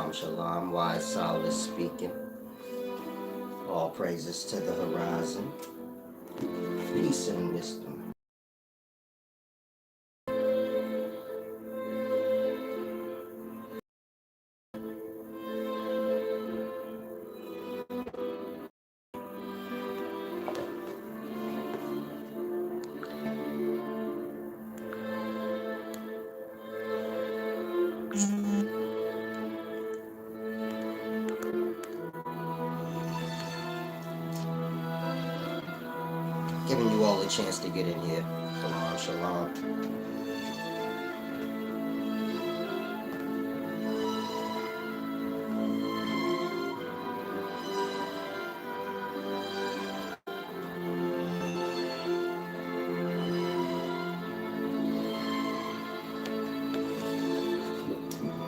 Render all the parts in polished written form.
Shalom, shalom, wise Solid speaking. All praises to the horizon. Peace and wisdom. Giving you all a chance to get in here. Shalom, shalom.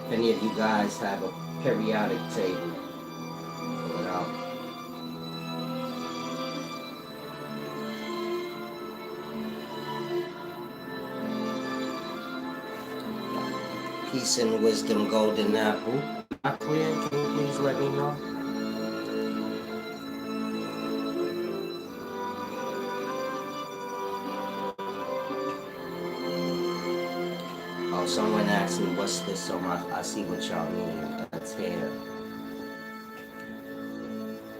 If any of you guys have a periodic table, pull it out. Peace and wisdom, golden apple. Not clear? Can you please let me know? Oh, someone asked me what's this, so I see what y'all mean. That's hair.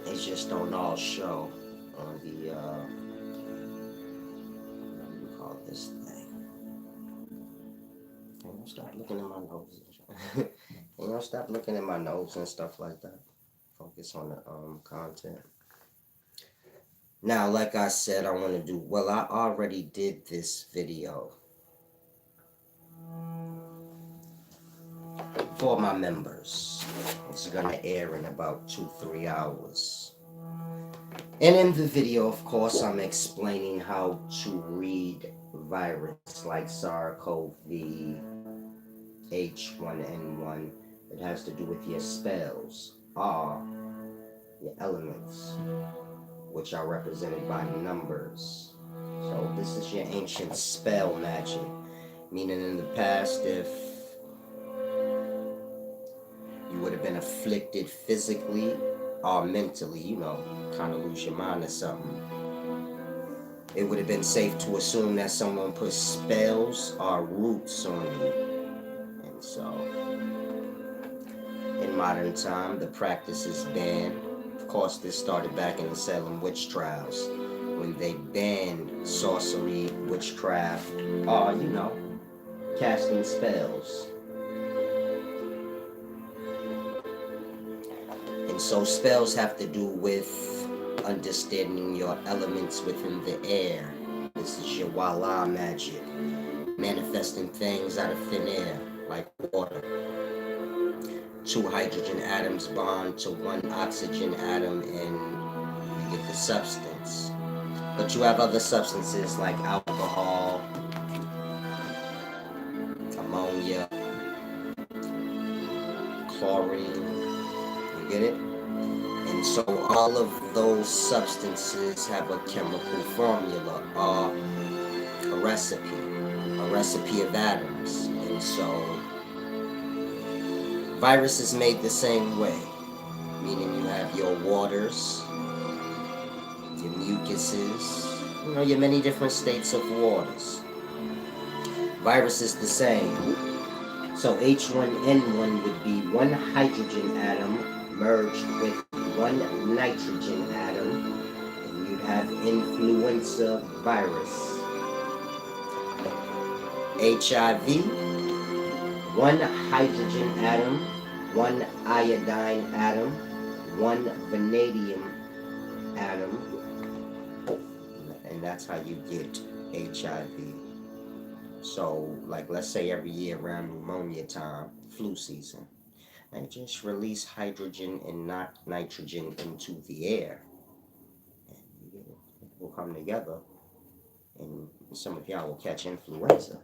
It just don't all show on the what do you call this thing? Can you stop looking at my nose? Can you stop looking at my nose and stuff like that? Focus on the content. Now, like I said, I want to do, well, I already did this video for my members. It's gonna air in about 2-3 hours. And in the video, of course, I'm explaining how to read virus like SARS-CoV, H1N1. It has to do with your spells, your elements, which are represented by numbers. So this is your ancient spell magic, meaning in the past, if you would have been afflicted physically or mentally, kind of lose your mind or something, it would have been safe to assume that someone put spells or roots on you. And so, in modern time, the practice is banned. Of course, this started back in the Salem witch trials, when they banned sorcery, witchcraft, or, casting spells. And so spells have to do with understanding your elements within the air. This is your Wala magic, manifesting things out of thin air, like water. 2 hydrogen atoms bond to 1 oxygen atom and you get the substance. But you have other substances like alcohol, ammonia, chlorine, you get it? And so all of those substances have a chemical formula or a recipe of atoms. And so virus is made the same way, meaning you have your waters, your mucuses, your many different states of waters. Virus is the same. So H1N1 would be 1 hydrogen atom merged with 1 nitrogen atom, and you'd have influenza virus. HIV, 1 hydrogen atom, 1 iodine atom, 1 vanadium atom, and that's how you get HIV. So, like, let's say every year around pneumonia time, flu season, they just release hydrogen and not nitrogen into the air, and it will come together, and some of y'all will catch influenza,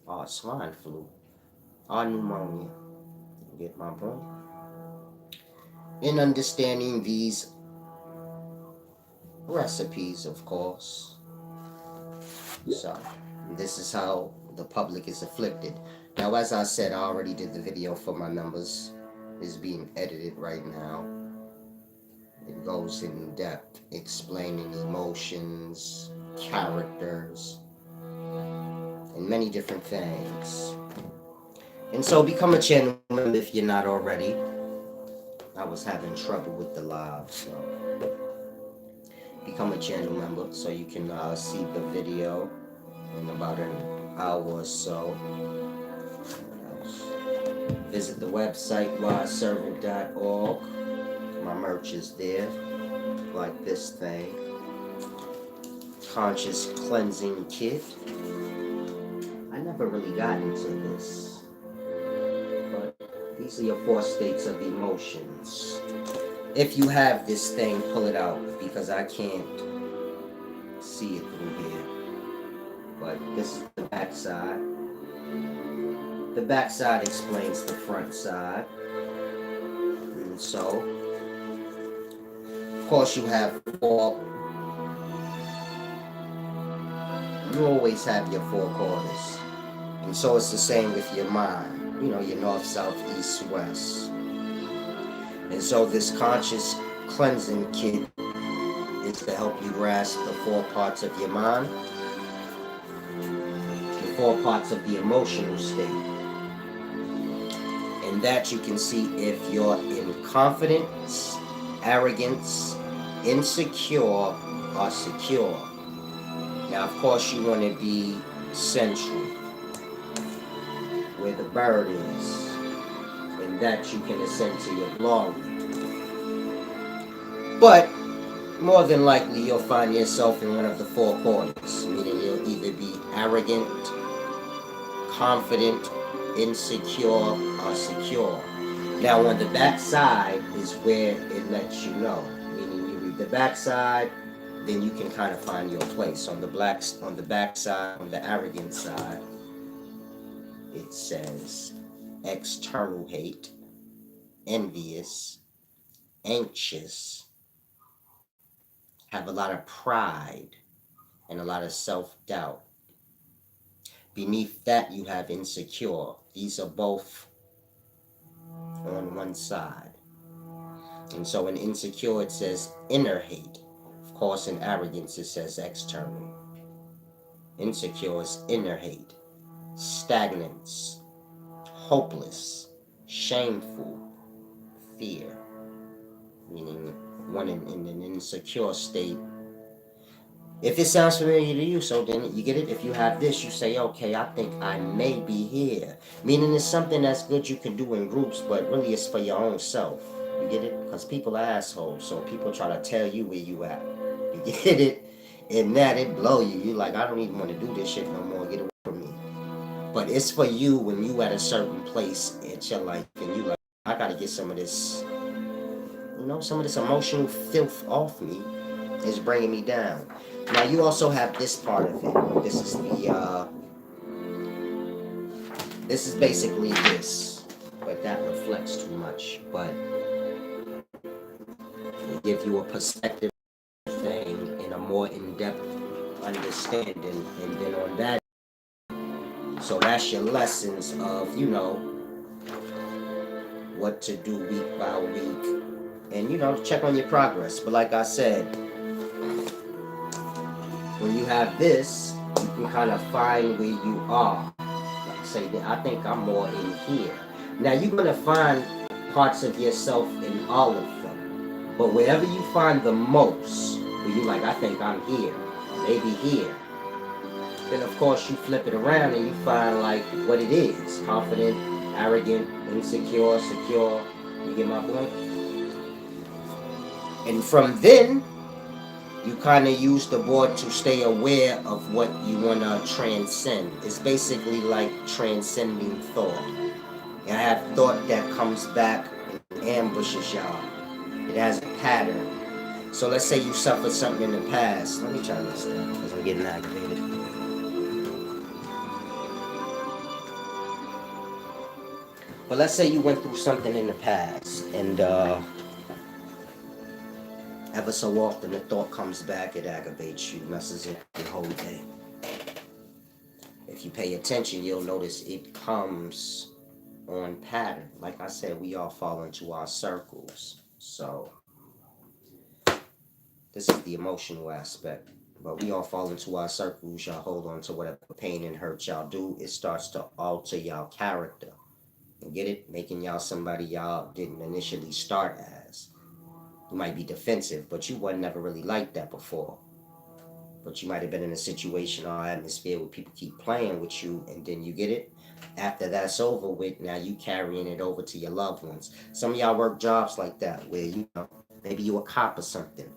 or swine flu, or pneumonia. You get my point? In understanding these recipes, of course, so this is how the public is afflicted. Now, as I said, I already did the video for my members. is being edited right now. It goes in depth, explaining emotions, characters, and many different things. And so become a channel member if you're not already. I was having trouble with the live, so become a channel member so you can see the video in about an hour or so. Visit the website wiseservant.org. My merch is there, like this thing. Conscious cleansing kit. I never really got into this, but these are your 4 states of emotions. If you have this thing, pull it out, because I can't see it through here. But this is the back side. The back side explains the front side. And so, of course, you have 4. You always have your 4 corners. And so it's the same with your mind. You know, your north, south, east, west. And so this conscious cleansing kit is to help you grasp the 4 parts of your mind, the 4 parts of the emotional state. And that you can see if you're in confidence, arrogance, insecure, or secure. Now, of course, you want to be central, where the bird is, and that you can ascend to your glory. But more than likely, you'll find yourself in one of the 4 corners, meaning you'll either be arrogant, confident, insecure, or secure. Now, on the back side is where it lets you know, meaning you read the back side, then you can kind of find your place. On the back side, on the arrogant side, it says external hate, envious, anxious, have a lot of pride, and a lot of self-doubt. Beneath that, you have insecure. These are both on one side. And so in insecure, it says inner hate. Of course, in arrogance, it says external. Insecure is inner hate, stagnance, hopeless, shameful, fear. Meaning one in an insecure state. If it sounds familiar to you, so then you get it. If you have this, you say, okay, I think I may be here. Meaning it's something that's good you can do in groups, but really it's for your own self. You get it? Because people are assholes, so people try to tell you where you at. You get it? And that, it blow you. You like, I don't even want to do this shit no more. Get away from me. But it's for you when you at a certain place in your life, and you like, I got to get some of this, you know, some of this emotional filth off me. Is bringing me down. Now you also have this part of it. This is the this is basically this, but that reflects too much. But it gives you a perspective thing and a more in-depth understanding, and then on that, so that's your lessons of, you know, what to do week by week, and you know, check on your progress. But like I said, when you have this, you can kind of find where you are. Like say that I think I'm more in here. Now you're gonna find parts of yourself in all of them. But wherever you find the most, where you like, I think I'm here, maybe here, then of course you flip it around and you find like what it is. Confident, arrogant, insecure, secure. You get my point? And from then, you kind of use the board to stay aware of what you want to transcend. It's basically like transcending thought. You have thought that comes back and ambushes y'all. It has a pattern. So let's say you suffered something in the past. Let me try this down because I'm getting activated. But let's say you went through something in the past, and ever so often the thought comes back, it aggravates you, messes up your whole day. If you pay attention, you'll notice it comes on pattern. Like I said, we all fall into our circles. So this is the emotional aspect. But we all fall into our circles. Y'all hold on to whatever pain and hurt y'all do. It starts to alter y'all character. You get it? Making y'all somebody y'all didn't initially start as. You might be defensive, but you wasn't never really like that before. But you might have been in a situation or atmosphere where people keep playing with you, and then you get it. After that's over with, now you carrying it over to your loved ones. Some of y'all work jobs like that, where maybe you a cop or something,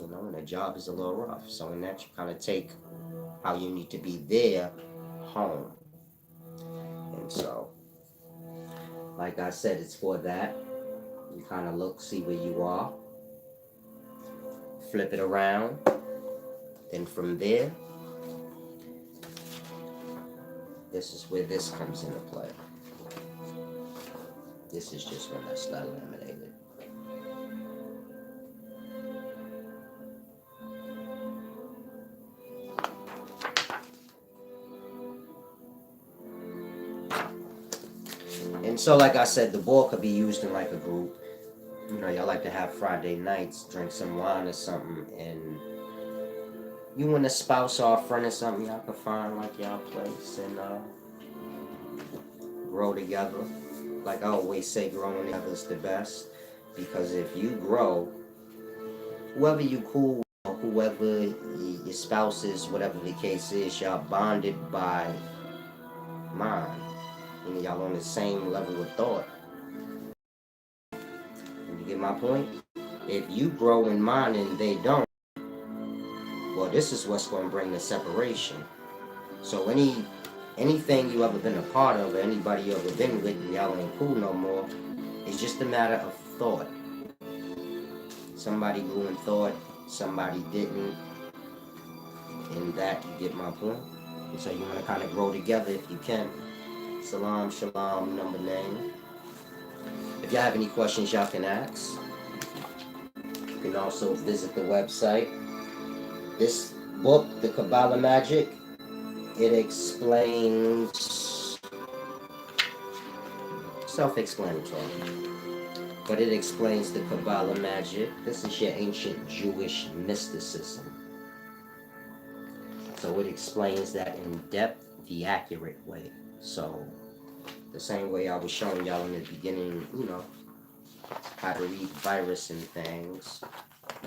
and the job is a little rough. So in that, you kind of take how you need to be there home. And so, like I said, it's for that. You kind of look, see where you are, flip it around, then from there, this is where this comes into play. This is just when that's not laminated. And so, like I said, the ball could be used in like a group. Y'all like to have Friday nights, drink some wine or something, and you and a spouse or a friend or something, y'all can find like y'all place and grow together. Like I always say, growing together is the best, because if you grow, whoever you cool with, whoever your spouse is, whatever the case is, y'all bonded by mind. Y'all on the same level of thought. You get my point? If you grow in mind and they don't, well, this is what's going to bring the separation. So anything you ever been a part of, or anybody you ever been with, and y'all ain't cool no more, it's just a matter of thought. Somebody grew in thought, somebody didn't, and that, you get my point? And so you want to kind of grow together if you can. Salam, shalom, number name. If y'all have any questions, y'all can ask. You can also visit the website. This book, The Kabbalah Magic, it explains, self-explanatory, but it explains the Kabbalah magic. This is your ancient Jewish mysticism. So it explains that in depth, the accurate way. So the same way I was showing y'all in the beginning, how to read virus and things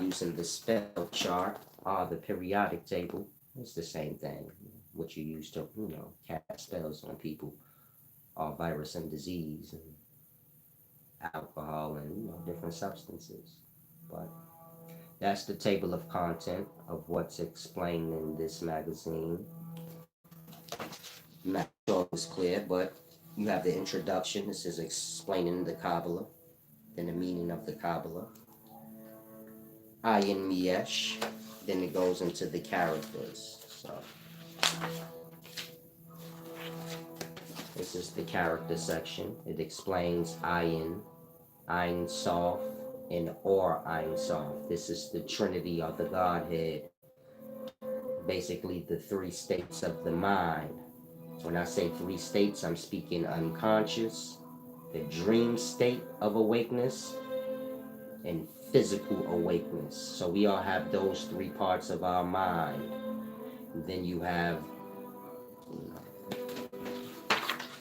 using the spell chart or the periodic table. It's the same thing. What you use to, cast spells on people, or virus and disease and alcohol and, different substances. But that's the table of content of what's explained in this magazine. I'm not sure it was clear, but you have the introduction. This is explaining the Kabbalah, then the meaning of the Kabbalah. Ayin Miesh, then it goes into the characters. So this is the character section. It explains Ayin, Ein Sof, and Or Ein Sof. This is the Trinity of the Godhead. Basically, the three states of the mind. When I say three states, I'm speaking unconscious, the dream state of awakeness, and physical awakeness. So we all have those three parts of our mind. And then you have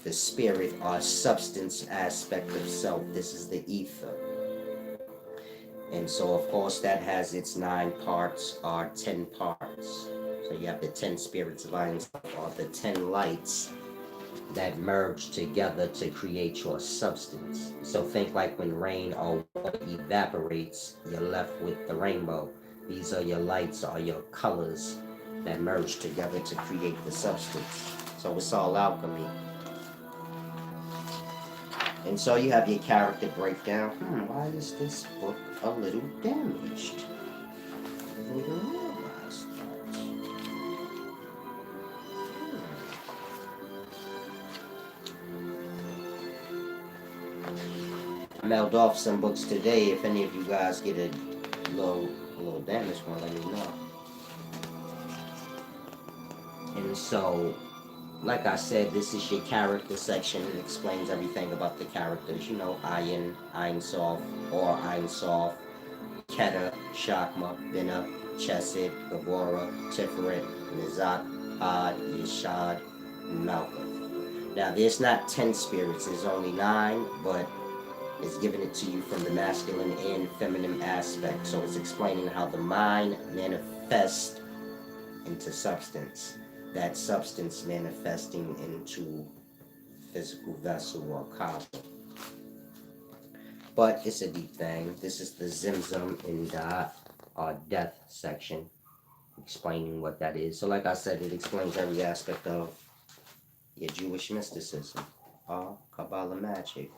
the spirit or substance aspect of self. This is the ether. And so, of course, that has its 9 parts or 10 parts. So you have the 10 spirits of Ein Sof, or the 10 lights that merge together to create your substance. So think like when rain or water evaporates, you're left with the rainbow. These are your lights or your colors that merge together to create the substance. So it's all alchemy. And so you have your character breakdown. Why is this book a little damaged? I didn't even realize that. I mailed off some books today. If any of you guys get a little damaged one, let me know. And so like I said, this is your character section. It explains everything about the characters. You know, Ayin, Ein Sof, or Ein Sof, Keta, Shakma, Bina, Chesed, Gabora, Tiferet, Nizak, Ad, Yeshad, Malkuth. Now, there's not 10 spirits, there's only 9, but it's giving it to you from the masculine and feminine aspect. So it's explaining how the mind manifests into substance. That substance manifesting into physical vessel or cosmos. But it's a deep thing. This is the Zimzum in the death section, explaining what that is. So like I said, it explains every aspect of your Jewish mysticism, Kabbalah magic.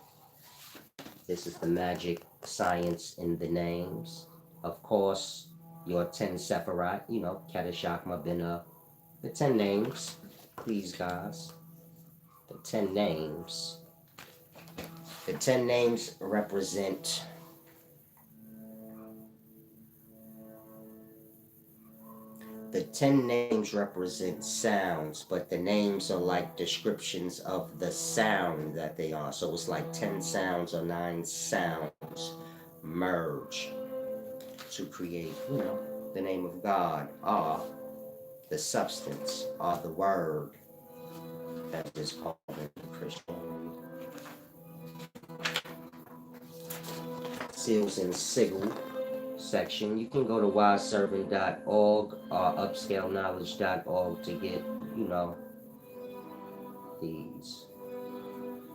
This is the magic science in the names. Of course, your 10 Sephirat, you know, Kadashakma, Bina, the 10 names, please guys. The 10 names. The 10 names represent sounds, but the names are like descriptions of the sound that they are. So it's like 10 sounds or 9 sounds merge to create, you know, the name of God, or the substance, or the word, that is called in Christianity. Seals and Sigil section. You can go to wiseservant.org or upscaleknowledge.org to get, you know, these.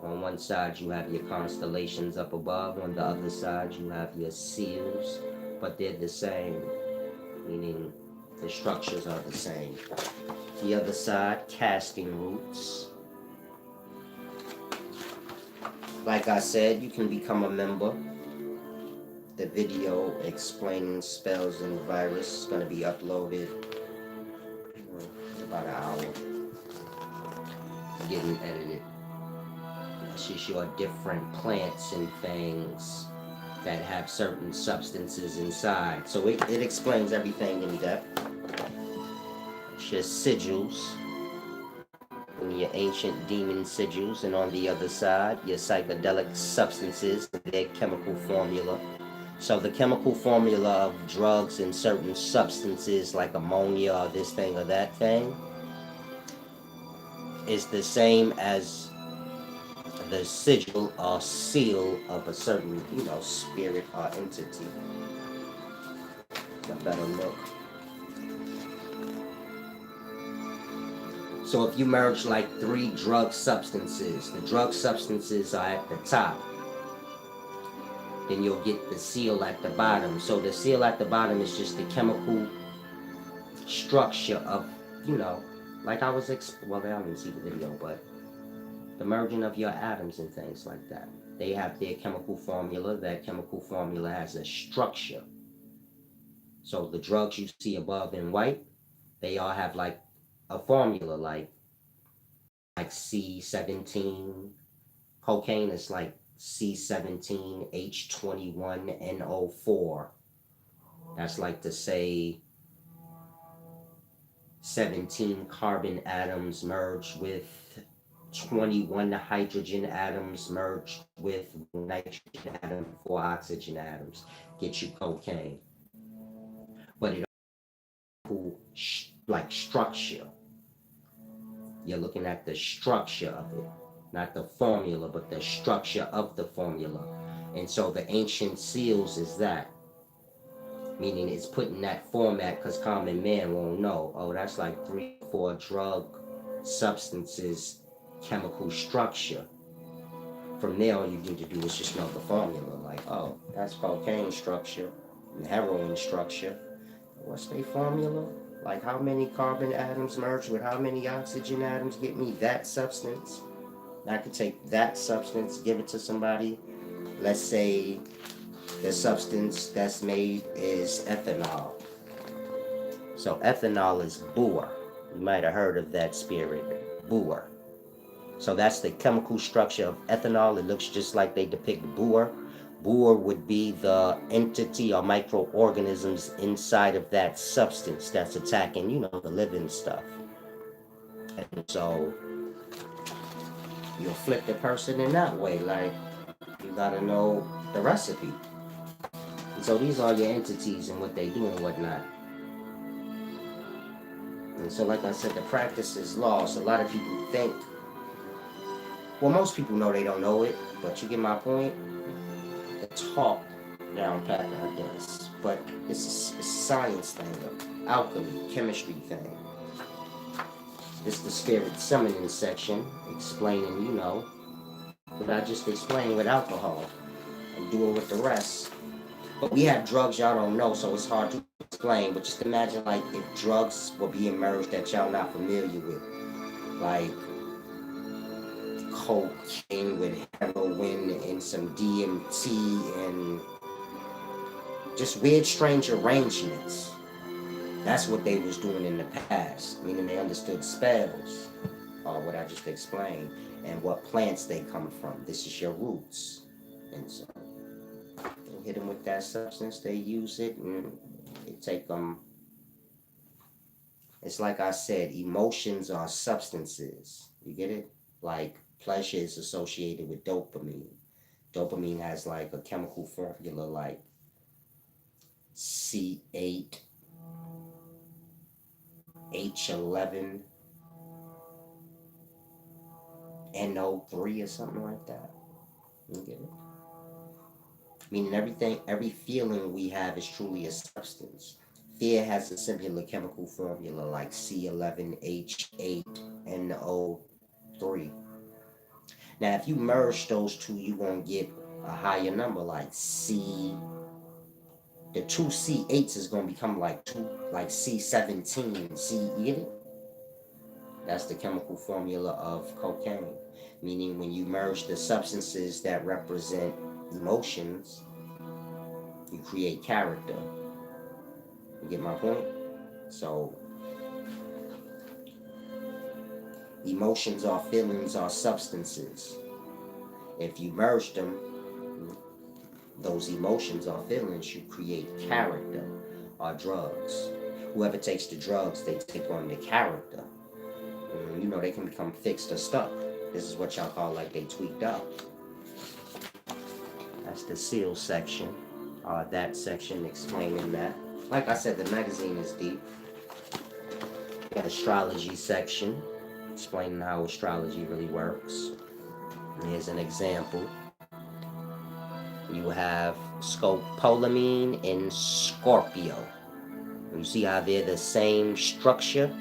On one side you have your constellations up above, on the other side you have your seals, but they're the same, meaning the structures are the same. The other side, casting roots. Like I said, you can become a member. The video explaining spells and virus is going to be uploaded in about an hour. Getting edited. It's just your different plants and things that have certain substances inside. So it explains everything in depth. It's your sigils, and your ancient demon sigils, and on the other side, your psychedelic substances, their chemical formula. So the chemical formula of drugs and certain substances like ammonia or this thing or that thing is the same as the sigil or seal of a certain, you know, spirit or entity. A better look. So if you merge like 3 drug substances, the drug substances are at the top. Then you'll get the seal at the bottom. So the seal at the bottom is just the chemical structure of, you know, like I was, well, I didn't see the video, but the merging of your atoms and things like that. They have their chemical formula. That chemical formula has a structure. So the drugs you see above in white, they all have like a formula, like C17. Cocaine is like C17H21NO4. That's like to say 17 carbon atoms merged with 21 hydrogen atoms merged with nitrogen atom, 4 oxygen atoms. Get you cocaine. But it like structure. You're looking at the structure of it, not the formula, but the structure of the formula. And so the ancient seals is that, meaning it's put in that format because common man won't know. Oh, that's like 3 or 4 drug substances, chemical structure. From there, all you need to do is just know the formula. Like, oh, that's cocaine structure and heroin structure. What's their formula? Like how many carbon atoms merge with how many oxygen atoms get me that substance? I could take that substance, give it to somebody. Let's say the substance that's made is ethanol. So ethanol is boer. You might have heard of that spirit, boer. So that's the chemical structure of ethanol. It looks just like they depict boer. Boer would be the entity or microorganisms inside of that substance that's attacking, you know, the living stuff. And so You'll flip the person in that way. Like, you gotta know the recipe. And so these are your entities and what they do and whatnot. And so, like I said, the practice is lost. A lot of people think, well, most people know they don't know it, but you get my point? It's talk down pat, I guess. But it's a science thing, an alchemy, chemistry thing. It's the spirit summoning section, explaining, what I just explained with alcohol, and do it with the rest. But we have drugs y'all don't know, so it's hard to explain. But just imagine, like, if drugs were being merged that y'all not familiar with, like cocaine with heroin and some DMT and just weird, strange arrangements. That's what they was doing in the past, meaning they understood spells, or what I just explained, and what plants they come from. This is your roots. And so they hit them with that substance, they use it, and they take them. It's like I said, emotions are substances. You get it? Like pleasure is associated with dopamine. Dopamine has like a chemical formula like C8, H11, NO3 or something like that. You get it? Meaning everything, every feeling we have is truly a substance. Fear has a similar chemical formula like C11H8NO3. Now, if you merge those two, you're going to get a higher number like C. The two C8s is going to become like C17. You get it? That's the chemical formula of cocaine. Meaning when you merge the substances that represent emotions, you create character. You get my point? So, emotions or feelings are substances. If you merge them, those emotions or feelings, you create character or drugs. Whoever takes the drugs, they take on the character. They can become fixed or stuck. This is what y'all call like they tweaked out. That's the seal section, that section explaining that. Like I said, the magazine is deep. Got astrology section, explaining how astrology really works. And here's an example. You have scopolamine and Scorpio. You see how they're the same structure?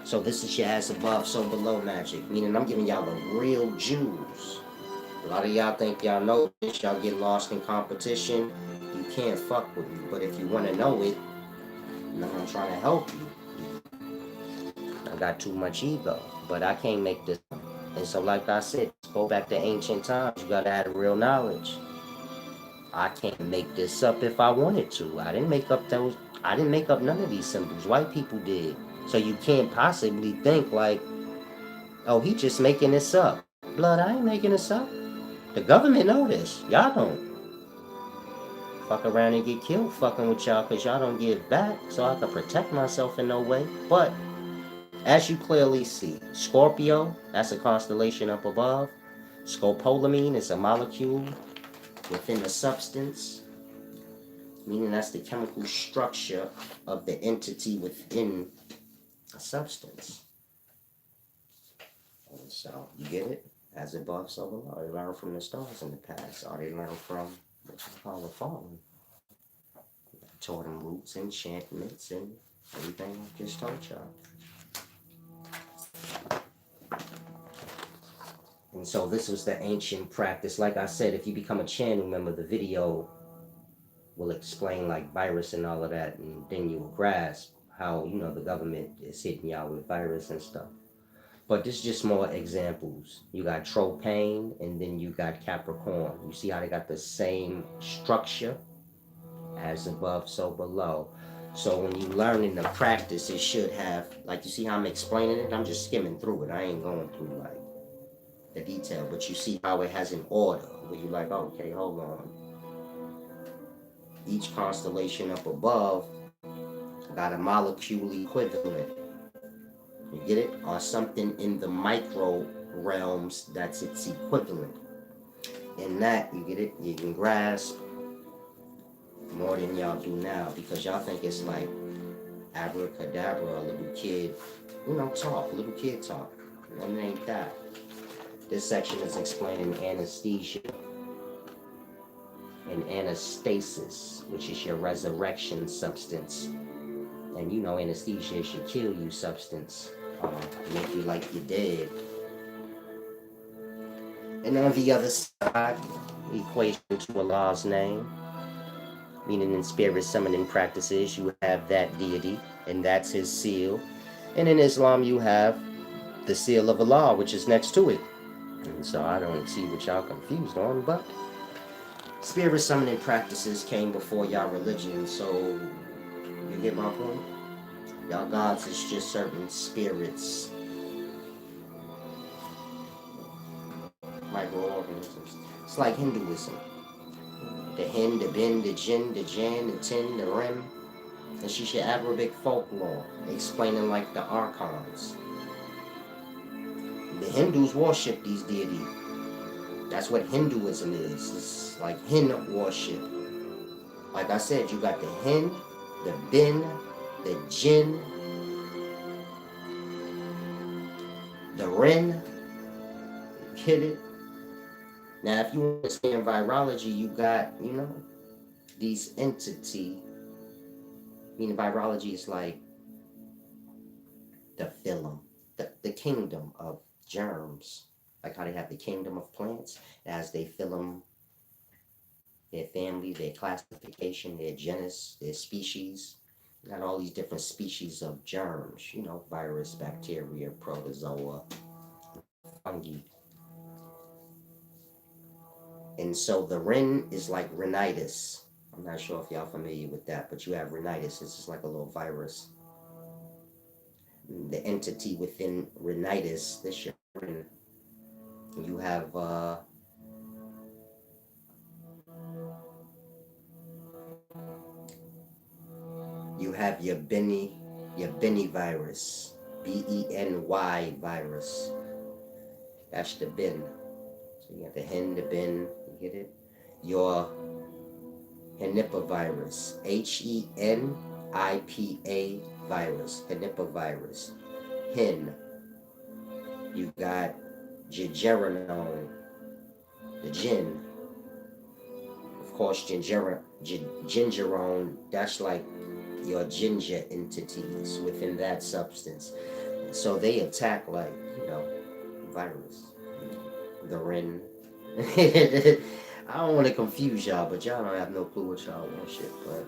So this is your as above, so below magic. Meaning I'm giving y'all the real jewels. A lot of y'all think y'all know this. Y'all get lost in competition. You can't fuck with me. But if you want to know it, I'm trying to help you. I got too much ego. But I can't make this up. And so like I said, go back to ancient times. You got to have real knowledge. I can't make this up if I wanted to. I didn't make up none of these symbols. White people did. So you can't possibly think like, oh, he just making this up. Blood, I ain't making this up. The government know this. Y'all don't. Fuck around and get killed fucking with y'all because y'all don't give back so I can protect myself in no way. But as you clearly see, Scorpio, that's a constellation up above. Scopolamine is a molecule within a substance, meaning that's the chemical structure of the entity within a substance. And so, you get it? As above, so below. They learn from the stars in the past, or they learn from what you call the fallen. Taught them roots, enchantments, and everything I just told y'all. And so this was the ancient practice. Like I said, if you become a channel member, the video will explain like virus and all of that, and then you will grasp how, the government is hitting y'all with virus and stuff. But this is just more examples. You got Tropane, and then you got Capricorn. You see how they got the same structure? As above, so below. So when you learn in the practice, it should have, like you see how I'm explaining it? I'm just skimming through it. I ain't going through like the detail, but you see how it has an order where you're like, okay, hold on. Each constellation up above got a molecule equivalent. You get it? Or something in the micro realms, that's its equivalent. In that, you get it, you can grasp more than y'all do now, because y'all think it's like abracadabra, a little kid, talk, little kid talk. And it ain't that. This section is explaining anesthesia and anastasis, which is your resurrection substance. And anesthesia is your kill you substance, make you like you're dead. And on the other side, equation to Allah's name, meaning in spirit summoning practices, you have that deity, and that's his seal. And in Islam, you have the seal of Allah, which is next to it. And so I don't see what y'all confused on, but spirit summoning practices came before y'all religion, so you get my point? Y'all gods is just certain spirits, microorganisms. It's like Hinduism. The Hin, the Bin, the Jin, the Jan, the Tin, the Rim. And she should Arabic folklore, explaining like the archons. The Hindus worship these deities. That's what Hinduism is. It's like Hin worship. Like I said, you got the Hin, the Bin, the Jin, the Rin. Get it? Now, if you understand virology, you got, these entity. Meaning virology is like the phylum, the kingdom of germs. Like how they have the kingdom of plants, as they phylum, their family, their classification, their genus, their species. You got all these different species of germs, virus, bacteria, protozoa, fungi. And so the Rin is like rhinitis. I'm not sure if y'all familiar with that, but you have rhinitis. It's just like a little virus. The entity within rhinitis, this your Rin. You have your Beny virus, Beny virus. That's the bin. So you got the Hen, the bin. You get it? Your Henipavirus, Henipa virus, Henipavirus. Hen. You got Gingerone, the gin. Of course, gingerone, that's like your ginger entities within that substance. So they attack like, virus. The Rin. I don't want to confuse y'all, but y'all don't have no clue what y'all want shit, but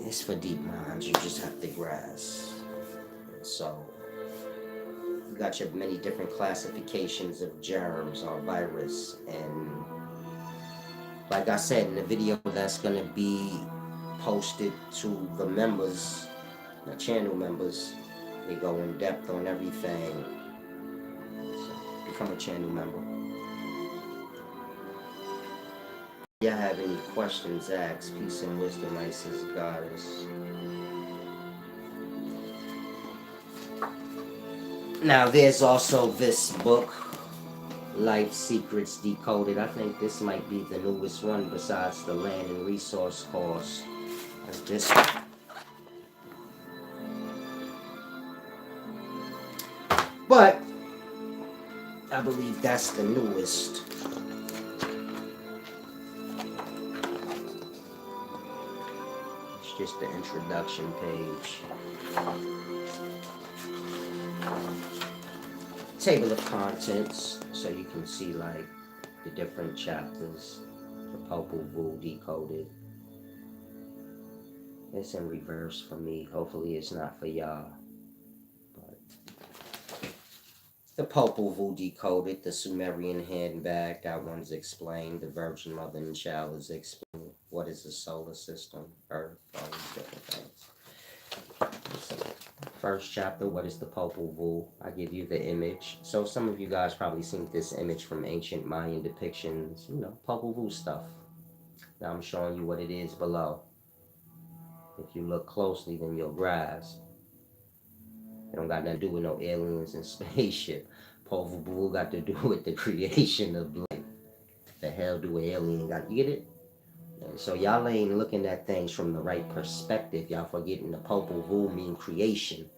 it's for deep minds. You just have to grasp. So you got your many different classifications of germs or virus, and like I said in the video that's gonna be posted to the members, the channel members, they go in depth on everything. So become a channel member. If y'all have any questions, ask. Peace and wisdom, Isis Goddess. Now there's also this book, Life Secrets Decoded. I think this might be the newest one besides the Land and Resource course. That's this one. But I believe that's the newest. It's just the introduction page. Table of contents, so you can see like the different chapters. The Popol Vuh decoded. It's in reverse for me. Hopefully it's not for y'all. But the Popol Vuh decoded. The Sumerian handbag, that one's explained. The Virgin Mother and Child is explained. What is the solar system? Earth, all these different things. First chapter, what is the Popol Vuh? I give you the image. So some of you guys probably seen this image from ancient Mayan depictions, Popol Vuh stuff. Now I'm showing you what it is below. If you look closely, then you'll grasp. It don't got nothing to do with no aliens and spaceship. Pauvre Bull got to do with the creation of life. The hell do an alien got? You get it? And so y'all ain't looking at things from the right perspective. Y'all forgetting the Popol Vuh mean creation.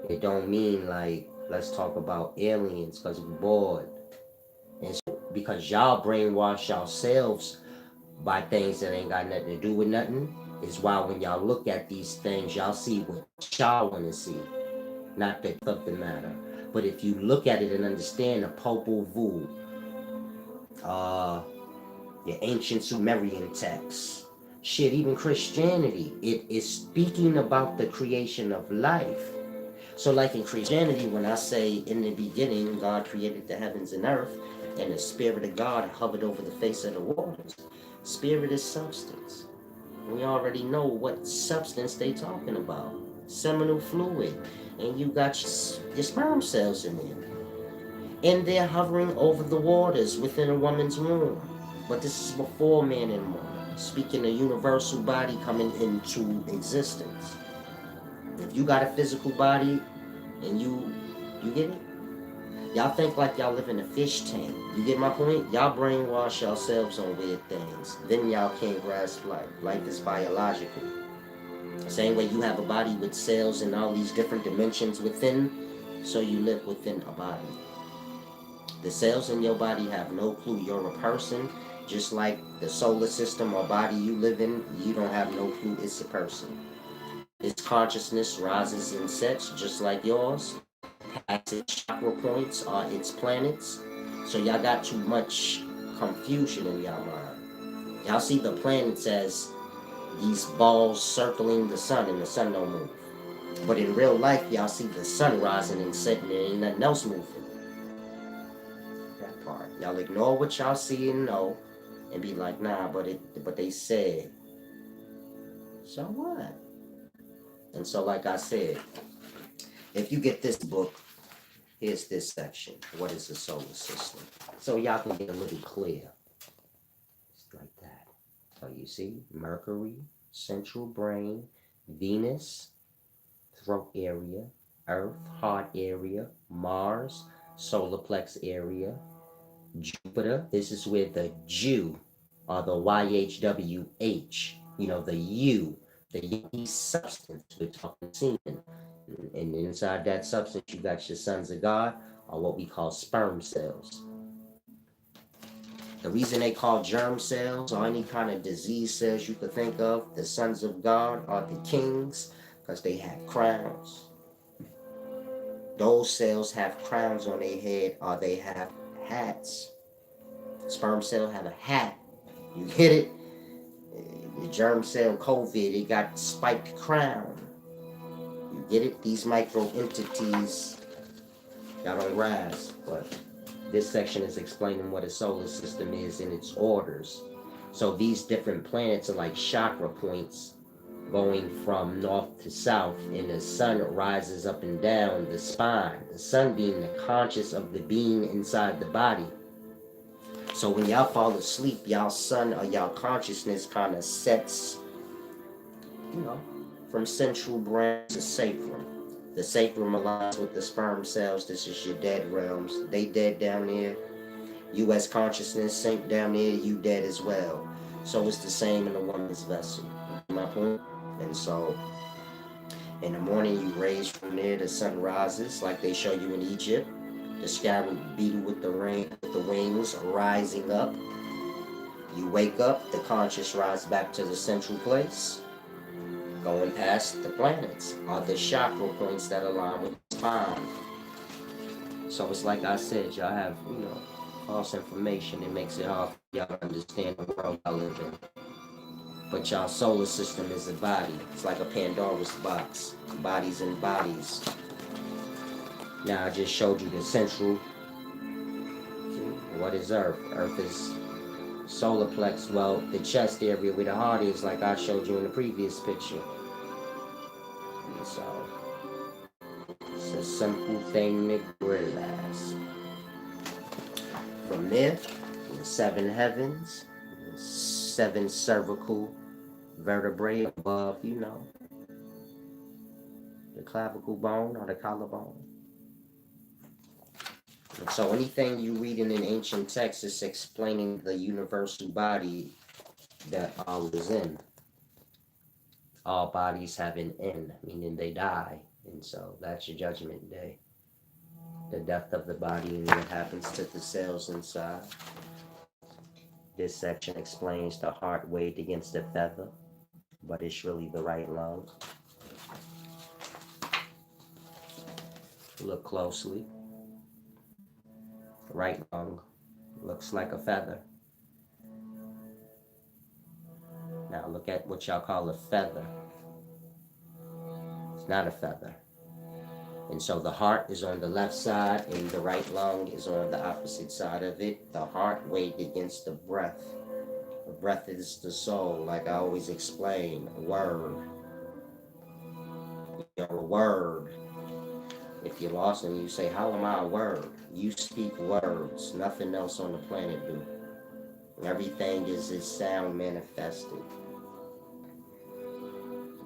It don't mean like let's talk about aliens because we're bored. And so, because y'all brainwash yourselves by things that ain't got nothing to do with nothing, is why when y'all look at these things, y'all see what y'all want to see, not the truth of the matter. But if you look at it and understand the Popol Vuh, your ancient Sumerian texts, shit, even Christianity, it is speaking about the creation of life. So like in Christianity, when I say in the beginning, God created the heavens and earth, and the Spirit of God hovered over the face of the waters. Spirit is substance. We already know what substance they talking about. Seminal fluid. And you got your sperm cells in there. And they're hovering over the waters within a woman's womb. But this is before man and woman. Speaking of universal body coming into existence. If you got a physical body and you get it? Y'all think like y'all live in a fish tank. You get my point? Y'all brainwash yourselves on weird things. Then y'all can't grasp life. Life is biological. Same way you have a body with cells and all these different dimensions within, so you live within a body. The cells in your body have no clue you're a person. Just like the solar system or body you live in, you don't have no clue it's a person. Its consciousness rises and sets just like yours. Its chakra points are its planets. So y'all got too much confusion in y'all mind. Y'all see the planets as these balls circling the sun and the sun don't move. But in real life, y'all see the sun rising and setting and ain't nothing else moving. That part. Y'all ignore what y'all see and know and be like, nah, but they said. So what? And so like I said, if you get this book, here's this section. What is the solar system? So y'all can get a little clear. It's like that. So you see, Mercury, central brain, Venus, throat area, Earth, heart area, Mars, solar plex area, Jupiter. This is where the Jew, or the YHWH, the U, the Yankee substance we're talking semen. And inside that substance, you got your sons of God, or what we call sperm cells. The reason they call germ cells or any kind of disease cells you could think of, the sons of God are the kings, because they have crowns. Those cells have crowns on their head, or they have hats. Sperm cell have a hat. You get it? The germ cell COVID, it got spiked crown. You get it? These micro entities, y'all don't rise, but this section is explaining what a solar system is in its orders. So these different planets are like chakra points going from north to south, and the sun rises up and down the spine. The sun being the conscious of the being inside the body. So when y'all fall asleep, y'all sun or y'all consciousness kind of sets, from central brain to sacrum. The sacrum aligns with the sperm cells. This is your dead realms. They dead down there. You as consciousness sink down there, you dead as well. So it's the same in a woman's vessel. My point? And so in the morning you raise from there, the sun rises like they show you in Egypt. The scarab beetle with the wings rising up. You wake up, the conscious rise back to the central place. Going past the planets are the chakra points that align with the spine. So it's like I said, y'all have, false information. It makes it hard for y'all to understand the world y'all live in. But y'all solar system is a body. It's like a Pandora's box. Bodies and bodies. Now I just showed you the central. What is Earth? Earth is solar plex. Well, the chest area where the heart is, like I showed you in the previous picture. And so it's a simple thing to realize. From there, the seven heavens, the seven cervical vertebrae above, the clavicle bone or the collarbone. And so anything you read in an ancient text is explaining the universal body that all is in. All bodies have an end, meaning they die. And so that's your judgment day. The death of the body and what happens to the cells inside. This section explains the heart weighed against the feather, but it's really the right lung. Look closely. Right lung looks like a feather. Now look at what y'all call a feather. It's not a feather. And so the heart is on the left side and the right lung is on the opposite side of it. The heart weighed against the breath. The breath is the soul, like I always explain. A word. You're a word. If you're lost and you say, how am I a word? You speak words. Nothing else on the planet do. Everything is this sound manifested.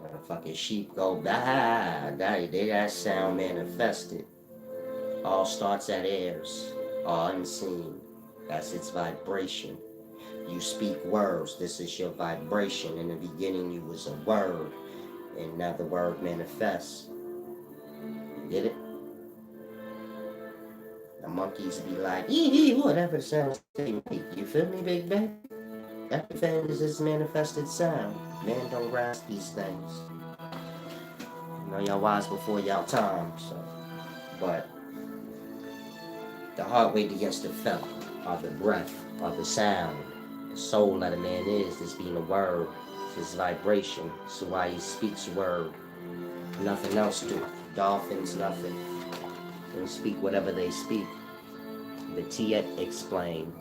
Motherfucking sheep go, bah, they that sound manifested. All starts at airs, all unseen. That's its vibration. You speak words. This is your vibration. In the beginning, you was a word, and now the word manifests. You get it? The monkeys be like, ee, whatever sounds they make. You feel me, big baby? Everything is this manifested sound. Man don't grasp these things. You know, y'all wise before y'all time, so. But the heart weighed against the feather, or the breath, or the sound. The soul that a man is, this being a word, his vibration. So why he speaks word. Nothing else do. Dolphins, nothing. They speak whatever they speak. The Tiet explain.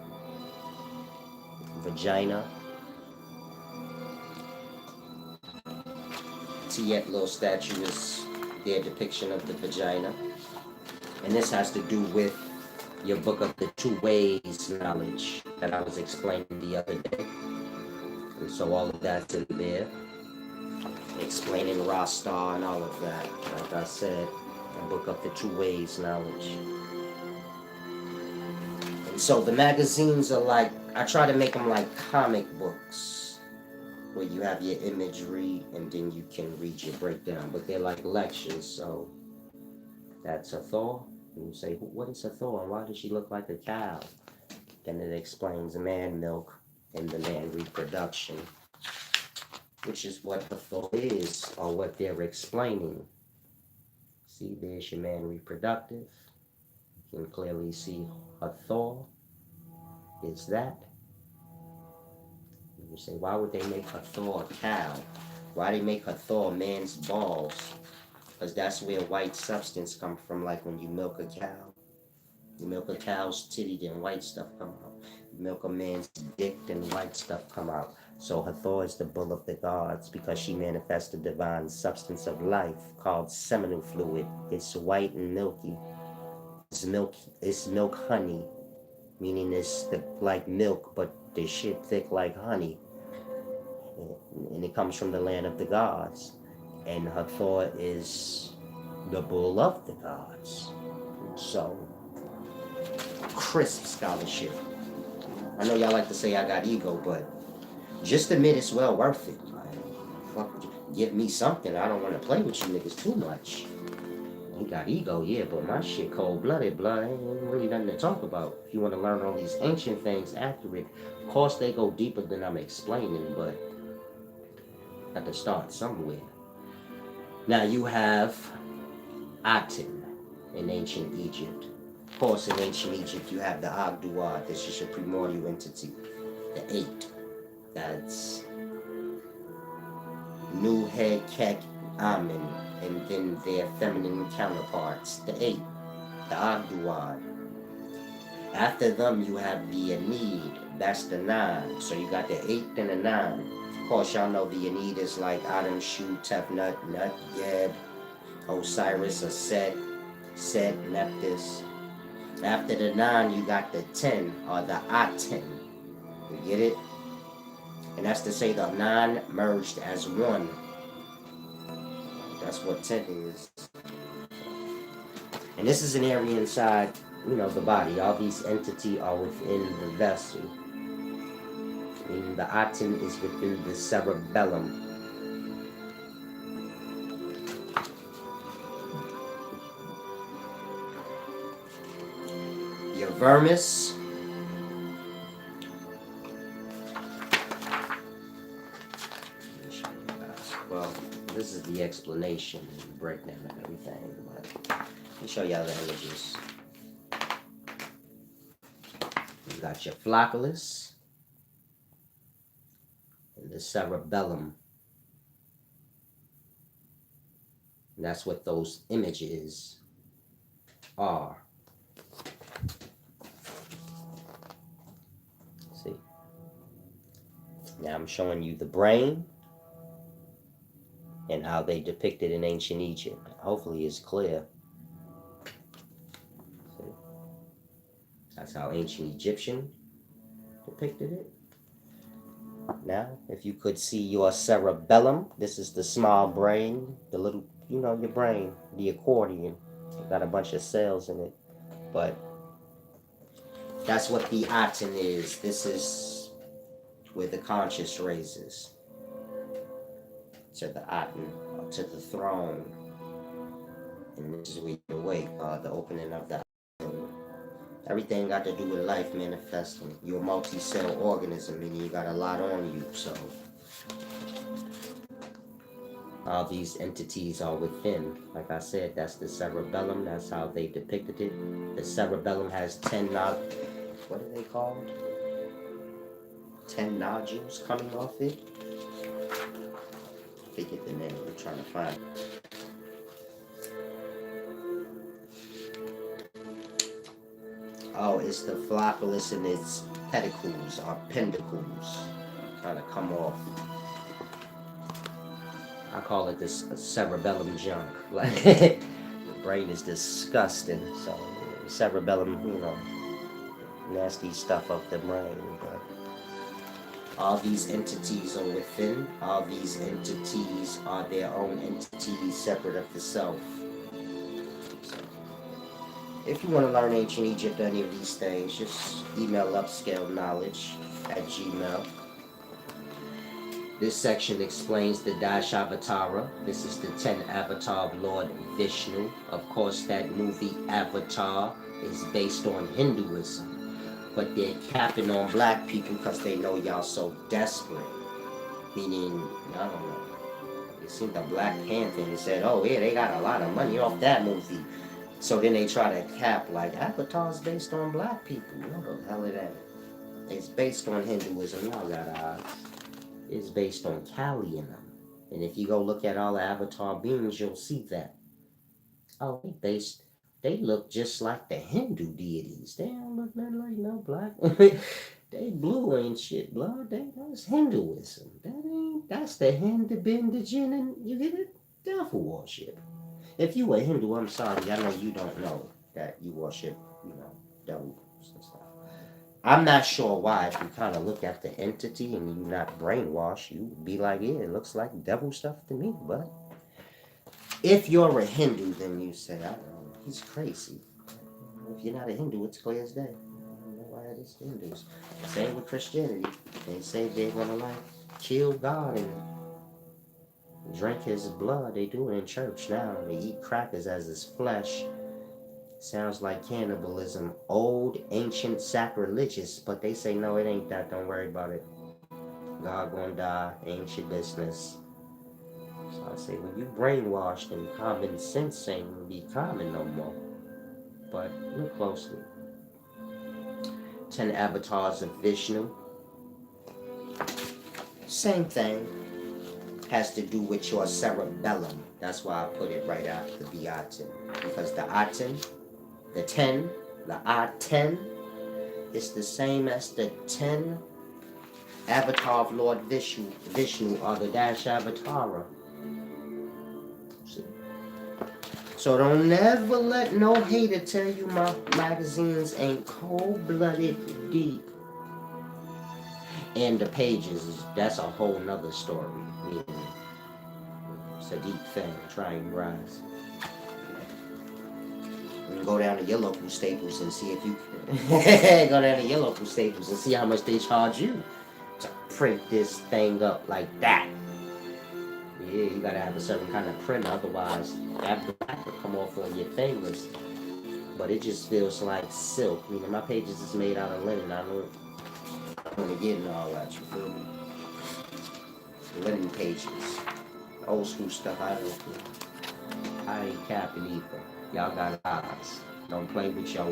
Vagina. Tiet little statue is their depiction of the vagina. And this has to do with your book of the two ways knowledge that I was explaining the other day. And so all of that's in there. Explaining Rasta and all of that. Like I said, a book of the two ways knowledge. And so the magazines are like, I try to make them like comic books, where you have your imagery and then you can read your breakdown. But they're like lectures, so that's a Thor. And you say, what is a Thor and why does she look like a cow? Then it explains man milk and the man reproduction, which is what the Thor is, or what they're explaining. See, there's your man reproductive. You can clearly see a Thor is that. You say, why would they make a Thor a cow? Why they make a Thor man's balls? Because that's where white substance comes from, like when you milk a cow. You milk a cow's titty, then white stuff come out. You milk a man's dick, then white stuff come out. So Hathor is the bull of the gods because she manifests the divine substance of life called seminal fluid. It's white and milky. It's milk honey, meaning it's like milk, but the shit thick like honey. And it comes from the land of the gods. And Hathor is the bull of the gods. So, crisp scholarship. I know y'all like to say I got ego, but just admit it's well worth it. Fuck, give me something. I don't want to play with you niggas too much. You got ego, yeah, but my shit cold-blooded, blood. Ain't really nothing to talk about. If you want to learn all these ancient things accurate, of course they go deeper than I'm explaining, but I have to start somewhere. Now you have Aten in ancient Egypt. Of course, in ancient Egypt, you have the Agduad. This is your primordial entity. The 8. That's Nuhe, Kek, Amen. And then their feminine counterparts. The 8. The Agduad. After them, you have the Enid. That's the 9. So you got the 8 and the 9. Of course, y'all know the Enid is like Adam, Shu, Tefnut, Nut, Geb, Osiris, Set, Nephthys. After the 9, you got the 10, or the Aten. You get it? And that's to say the 9 merged as one. The That's what 10 is. And this is an area inside, the body. All these entities are within the vessel. Meaning the aten is within the cerebellum. Your vermis. Well, this is the explanation and breakdown of everything. But let me show y'all the images. You got your flocculus and the cerebellum. And that's what those images are. See? Now I'm showing you the brain and how they depicted in ancient Egypt. Hopefully it's clear. See? That's how ancient Egyptian depicted it. Now, if you could see your cerebellum, this is the small brain, the little, your brain, the accordion. It's got a bunch of cells in it. But that's what the aten is. This is where the conscious raises to the aten, or to the throne. And this is where you awake, the opening of the aten. Everything got to do with life manifesting. You're a multi-cell organism, and you got a lot on you, so all these entities are within. Like I said, that's the cerebellum. That's how they depicted it. The cerebellum has 10 what are they called? 10 nodules coming off it. I forget the name. I'm trying to find it. Oh, it's the flocculus and its pedicles or pendicles trying to come off. I call it this cerebellum junk. Like, the brain is disgusting. So, cerebellum, nasty stuff of the brain. But all these entities are within. All these entities are their own entities separate of the self. So, if you want to learn ancient Egypt, any of these things, just email upscaleknowledge@gmail.com. This section explains the Dashavatara. This is the 10th avatar of Lord Vishnu. Of course, that movie Avatar is based on Hinduism. But they're capping on black people because they know y'all so desperate. Meaning, I don't know. It seemed the Black Panther and said, oh yeah, they got a lot of money off that movie. So then they try to cap like Avatar's based on black people. No, the hell it ain't. It's based on Hinduism. Y'all got odds. Is based on Kali in them. And if you go look at all the avatar beings, you'll see that. Oh, they look just like the Hindu deities. They don't look nothing like no black. They blue ain't shit, blood. That's Hinduism. That's the Hindu Jinn, and you get it? Devil worship. If you a Hindu, I'm sorry, I know you don't know that you worship, devils and stuff. I'm not sure why. If you kind of look at the entity and you're not brainwashed, you be like, yeah, it looks like devil stuff to me. But if you're a Hindu, then you say, I don't know, he's crazy. If you're not a Hindu, it's clear as day. I don't know why it is Hindus. Same with Christianity. They say they're going to kill God and drink his blood. They do it in church now. They eat crackers as his flesh. Sounds like cannibalism, old, ancient, sacrilegious, but they say, no, it ain't that, don't worry about it. God gonna die, ain't your business. So I say, when you brainwashed and common sense ain't be common no more. But look closely. 10 avatars of Vishnu. Same thing. Has to do with your cerebellum. That's why I put it right after the aten. Because the aten, the 10, the aten, is the same as the 10 avatar of Lord Vishnu, or the Dashavatara. See? So don't never let no hater tell you my magazines ain't cold-blooded deep. And the pages, that's a whole nother story. It's a deep thing. Try and rise. And go down to your local Staples and see if you can. Go down to your local Staples and see how much they charge you to print this thing up like that. Yeah, you gotta have a certain kind of printer, otherwise that black will come off on your fingers. But it just feels like silk. I mean, my pages is made out of linen. I don't want to get into all that, you feel me? Linen pages. Old school stuff, I ain't capping either. Y'all got eyes. Don't play with your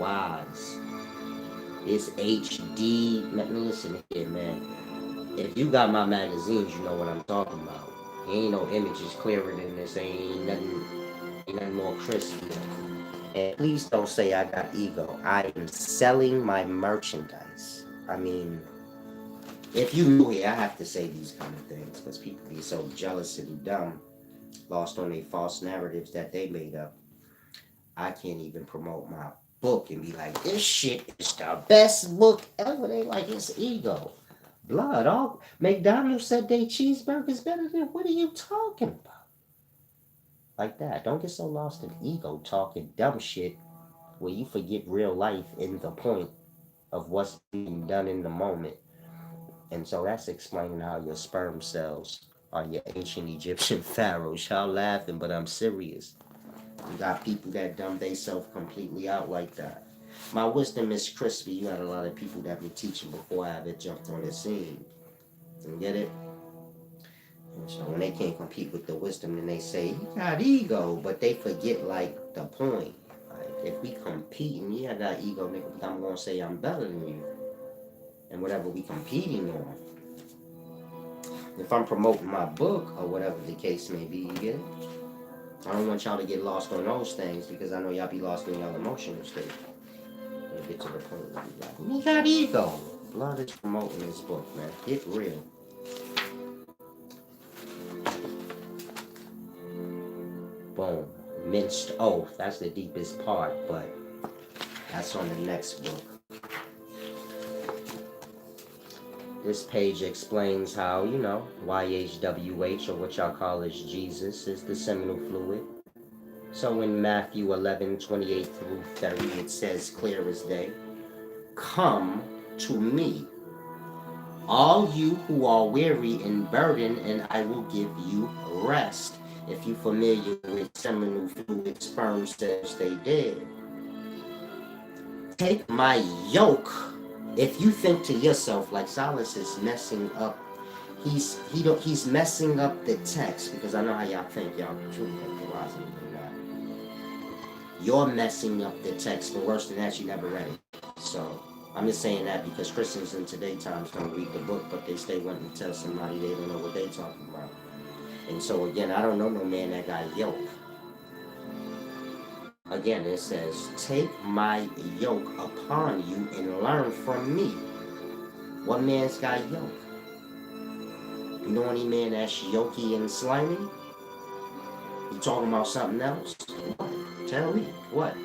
eyes. It's HD. Man, listen here, man. If you got my magazines, you know what I'm talking about. Ain't no images clearer than this. Ain't nothing more crispy. And please don't say I got ego. I am selling my merchandise. I mean, if you knew it, I have to say these kind of things because people be so jealous and dumb, lost on their false narratives that they made up. I can't even promote my book and be like, this shit is the best book ever. They like, it's ego. Blood. All McDonald's said they cheeseburgers better than, what are you talking about? Like that. Don't get so lost in ego talking dumb shit where you forget real life in the point of what's being done in the moment. And so that's explaining how your sperm cells are your ancient Egyptian pharaohs. Y'all laughing, but I'm serious. You got people that dumb themselves completely out like that. My wisdom is crispy. You got a lot of people that been teaching before I ever jumped on the scene. You get it? And so when they can't compete with the wisdom, then they say, you got ego, but they forget like the point. Like if we compete and I got ego, nigga, I'm gonna say I'm better than you. And whatever we competing on. If I'm promoting my book or whatever the case may be, you get it? I don't want y'all to get lost on those things because I know y'all be lost in y'all emotional state. And get to the point where you like, you got ego. Blood is promoting this book, man. Get real. Boom. Minced oath. That's the deepest part, but that's on the next book. This page explains how, YHWH, or what y'all call as Jesus, is the seminal fluid. So in Matthew 11, 28 through 30, it says clear as day, come to me, all you who are weary and burdened, and I will give you rest. If you're familiar with seminal fluid, sperm cells, they did. Take my yoke. If you think to yourself, like Silas is messing up, he's messing up the text, because I know how y'all think, y'all truly think the wise than that. You're messing up the text, and worse than that, you never read it. So I'm just saying that because Christians in today's times don't read the book, but they stay wanting to tell somebody they don't know what they talking about. And so again, I don't know no man that got yoke. Again, it says, take my yoke upon you and learn from me. What man's got yoke? You know any man that's yokey and slimy? You talking about something else? What? Tell me. What?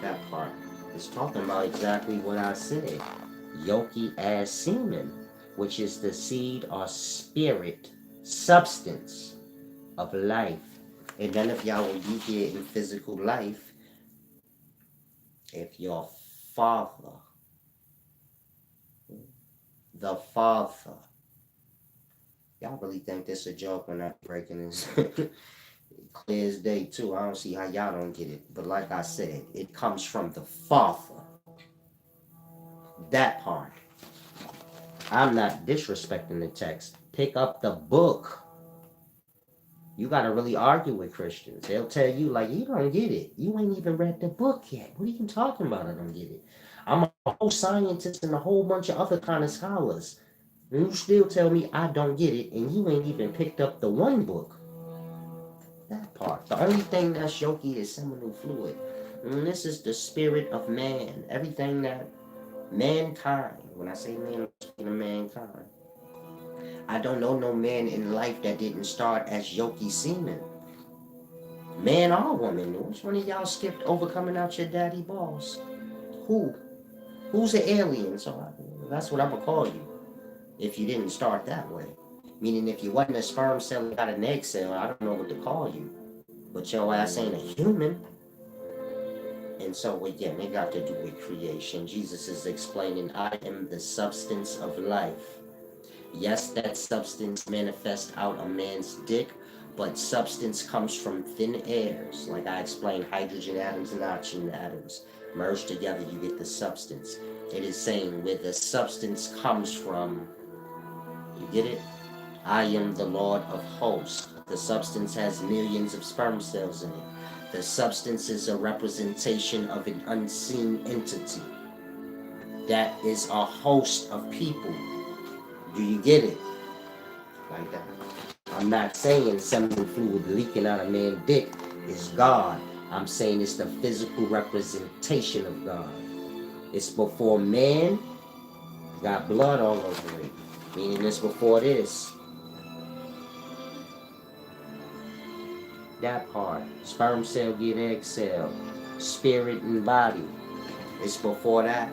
That part is talking about exactly what I said. Yokey as semen, which is the seed or spirit, substance of life. And then if y'all will be here in physical life, if your father, the father, y'all really think this a joke when I'm breaking this? Clear as day too. I don't see how y'all don't get it. But like I said, it comes from the father. That part. I'm not disrespecting the text. Pick up the book. You gotta really argue with Christians. They'll tell you, like, you don't get it. You ain't even read the book yet. What are you talking about? I don't get it. I'm a whole scientist and a whole bunch of other kind of scholars. And you still tell me I don't get it, and you ain't even picked up the one book. That part. The only thing that's yoky is seminal fluid. And this is the spirit of man. Everything that mankind, when I say man, I'm speaking of mankind. I don't know no man in life that didn't start as yoki semen. Man or woman. Which one of y'all skipped over coming out your daddy balls? Who? Who's an alien? So that's what I'm going to call you. If you didn't start that way. Meaning if you wasn't a sperm cell and got an egg cell, I don't know what to call you. But your ass ain't a human. And so again, it got to do with creation. Jesus is explaining, I am the substance of life. Yes, that substance manifests out a man's dick, but substance comes from thin airs. Like I explained, hydrogen atoms and oxygen atoms merge together, you get the substance. It is saying where the substance comes from, you get it? I am the Lord of hosts. The substance has millions of sperm cells in it. The substance is a representation of an unseen entity that is a host of people. Do you get it? Like that. I'm not saying seminal fluid leaking out a man's dick is God. I'm saying it's the physical representation of God. It's before man got blood all over it. Meaning it's before this. That part. Sperm cell get egg cell. Spirit and body. It's before that.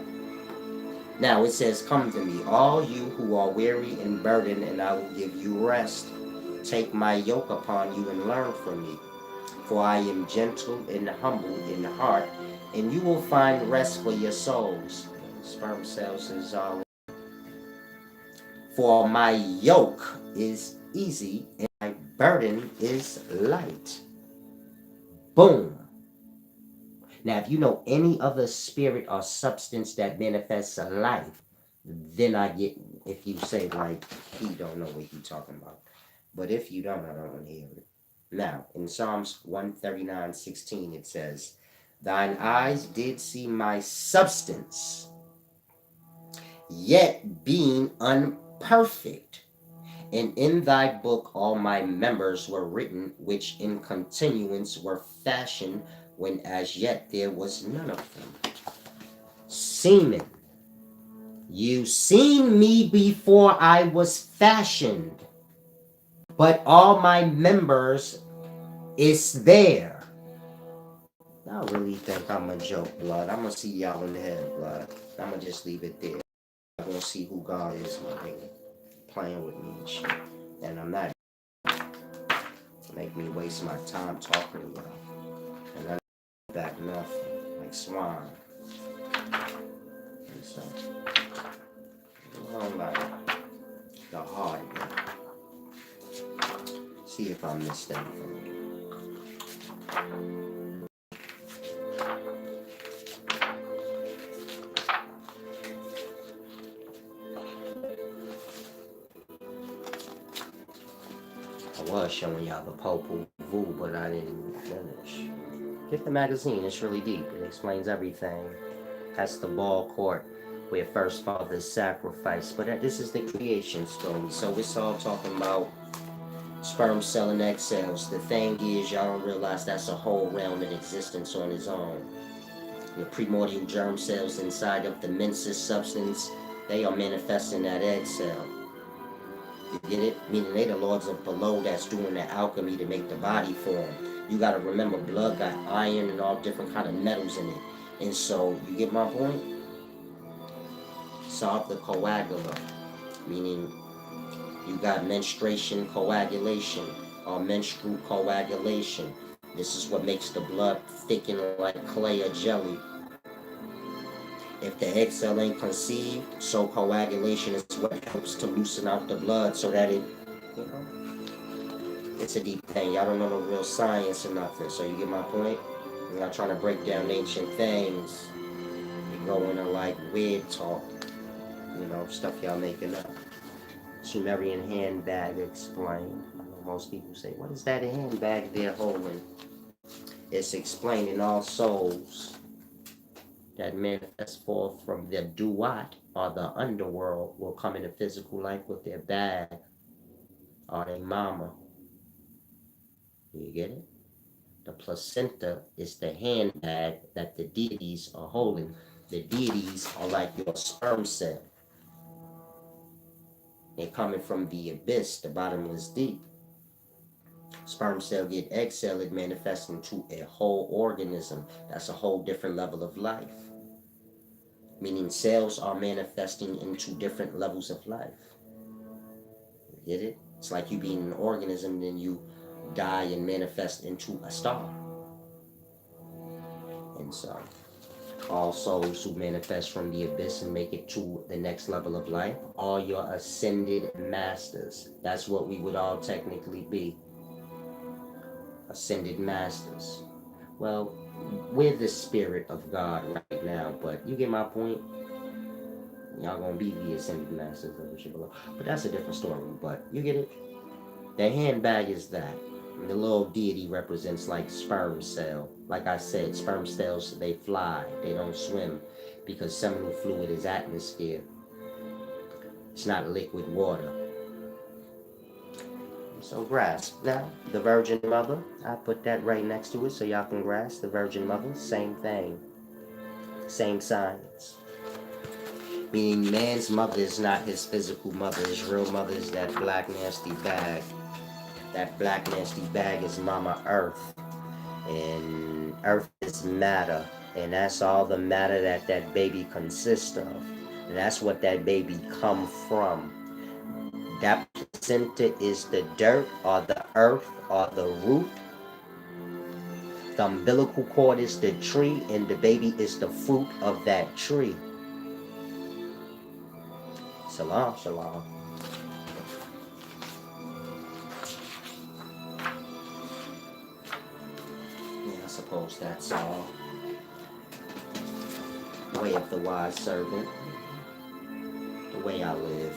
Now it says, come to me, all you who are weary and burdened, and I will give you rest. Take my yoke upon you and learn from me. For I am gentle and humble in heart, and you will find rest for your souls. Sperm cells is all. For my yoke is easy and my burden is light. Boom. Now, if you know any other spirit or substance that manifests a life, then I get, if you say like, he don't know what he talking about. But if you don't, I don't want to hear it. Now, in Psalms 139:16, it says, thine eyes did see my substance, yet being unperfect. And in thy book all my members were written, which in continuance were fashioned, when as yet there was none of them. Semen, you seen me before I was fashioned, but all my members is there. I really think I'm a joke, blood. I'm gonna see y'all in the head, blood. I'm gonna just leave it there. I'm gonna see who God is, my nigga. Playing with me and shit. And I'm not. Make me waste my time talking to y'all. And I back nothing. Like swine. And so, I don't like the hard one. See if I missed anything. I was showing y'all the Popol Vuh, but I didn't finish. Get the magazine, it's really deep. It explains everything. That's the ball court where first fathers sacrificed. But this is the creation story. So it's all talking about sperm cell and egg cells. The thing is, y'all don't realize that's a whole realm in existence on its own. The primordial germ cells inside of the menses substance, they are manifesting that egg cell. You get it? Meaning they the lords of below that's doing the alchemy to make the body form. You gotta remember, blood got iron and all different kind of metals in it. And so, you get my point? Solve the coagula. Meaning, you got menstruation coagulation or menstrual coagulation. This is what makes the blood thicken like clay or jelly. If the egg cell ain't conceived, so coagulation is what helps to loosen out the blood so that it, you know, it's a deep thing. Y'all don't know no real science or nothing, so you get my point? You're not trying to break down ancient things. You go into like weird talk, you know, stuff y'all making up. Sumerian handbag explained. I know most people say, what is that handbag they're holding? It's explaining all souls that manifest forth from their duat or the underworld will come into physical life with their bag or their mama. You get it? The placenta is the handbag that the deities are holding. The deities are like your sperm cell. They're coming from the abyss, the bottomless deep. Sperm cell get egg cell, it manifests into a whole organism. That's a whole different level of life. Meaning cells are manifesting into different levels of life. You get it? It's like you being an organism, then you die and manifest into a star. And so, all souls who manifest from the abyss and make it to the next level of life, all your ascended masters. That's what we would all technically be. Ascended masters. Well, we're the spirit of God right now, but you get my point? Y'all gonna be the ascended masters of the Kabbalah. But that's a different story, but you get it? The handbag is that. And the little deity represents like sperm cell. Like I said, sperm cells, they fly, they don't swim because seminal fluid is atmosphere. It's not liquid water. So grasp. Now, the Virgin Mother, I put that right next to it so y'all can grasp. The Virgin Mother, same thing. Same science. Meaning man's mother is not his physical mother. His real mother is that black nasty bag. That black nasty bag is Mama Earth. And Earth is matter. And that's all the matter that that baby consists of. And that's what that baby come from. That placenta is the dirt or the earth or the root. The umbilical cord is the tree, and the baby is the fruit of that tree. Shalom, shalom. Yeah, I suppose that's all. Way of the wise servant. The way I live.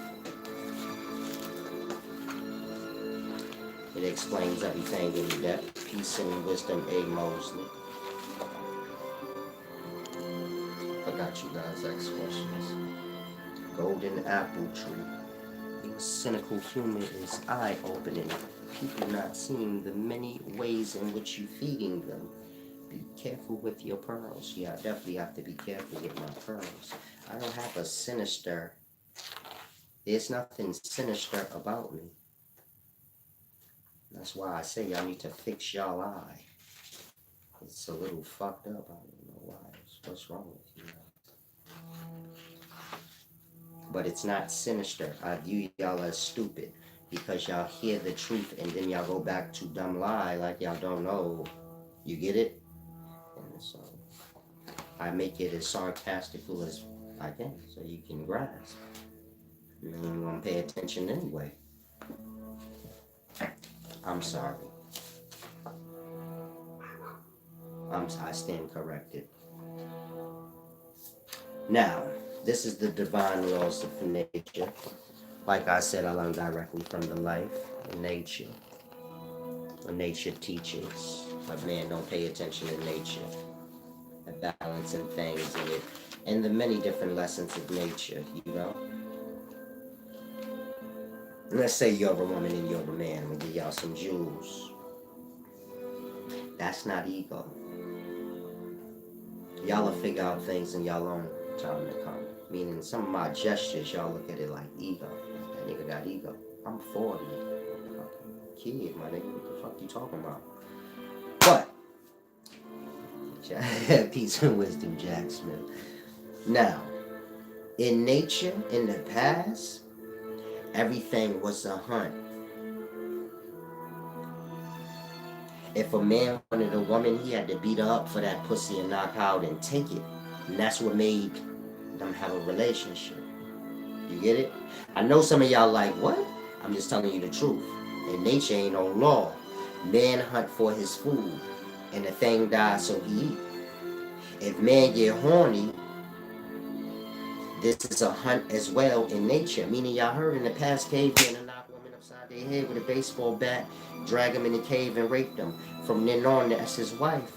It explains everything in depth. Peace and wisdom, A. Mosley. Forgot you guys asked questions. Golden apple tree. Your cynical humor is eye-opening. People not seeing the many ways in which you feeding them. Be careful with your pearls. Yeah, I definitely have to be careful with my pearls. I don't have a sinister. There's nothing sinister about me. That's why I say y'all need to fix y'all eye. It's a little fucked up. I don't know why. What's wrong with you? But it's not sinister. I view y'all as stupid because y'all hear the truth and then y'all go back to dumb lie like y'all don't know. You get it? And so I make it as sarcastical as I can so you can grasp. You ain't gonna pay attention anyway. I'm sorry. I stand corrected. Now, this is the divine laws of nature. Like I said, I learned directly from the life in nature. When nature teaches, but man don't pay attention to nature. The balance and things in it. And the many different lessons of nature, you know. Let's say you're a woman and you're a man. I'm gonna give y'all some jewels. That's not ego. Y'all will figure out things in y'all own time to come. Meaning some of my gestures, y'all look at it like ego. That nigga got ego. I'm 40. Kid, my nigga, what the fuck you talking about? But peace and wisdom, Jack Smith. Now, in nature, in the past, everything was a hunt. If a man wanted a woman, he had to beat her up for that pussy and knock her out and take it. And that's what made them have a relationship. You get it? I know some of y'all like, what? I'm just telling you the truth. In nature ain't no law. Man hunt for his food. And the thing dies so he eat. If man get horny, this is a hunt as well in nature. Meaning y'all heard in the past cavemen to knock women upside their head with a baseball bat, drag them in the cave and rape them. From then on, that's his wife.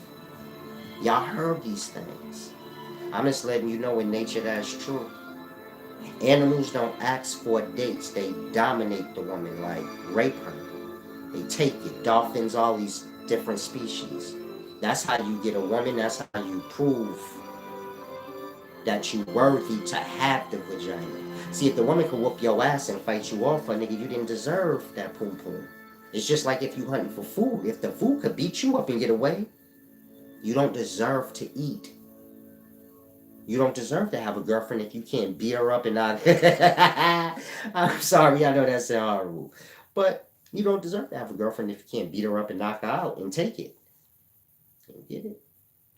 Y'all heard these things. I'm just letting you know in nature that's true. Animals don't ask for dates. They dominate the woman, like rape her. They take it. Dolphins, all these different species. That's how you get a woman. That's how you prove that you're worthy to have the vagina. See, if the woman could whoop your ass and fight you off, nigga, you didn't deserve that poom poom. It's just like if you hunting for food. If the food could beat you up and get away, you don't deserve to eat. You don't deserve to have a girlfriend if you can't beat her up and not. I'm sorry, I know that sounds horrible. But you don't deserve to have a girlfriend if you can't beat her up and knock her out and take it. You get it?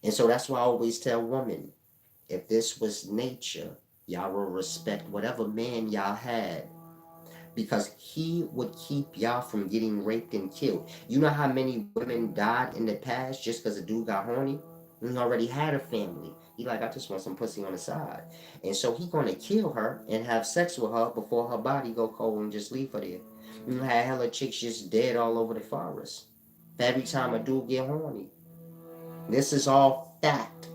And so that's why I always tell women, if this was nature, y'all will respect whatever man y'all had, because he would keep y'all from getting raped and killed. You know how many women died in the past just because a dude got horny? And he already had a family. He like, I just want some pussy on the side. And so he gonna kill her and have sex with her before her body go cold and just leave her there. You had hella chicks just dead all over the forest. Every time a dude get horny. This is all fact.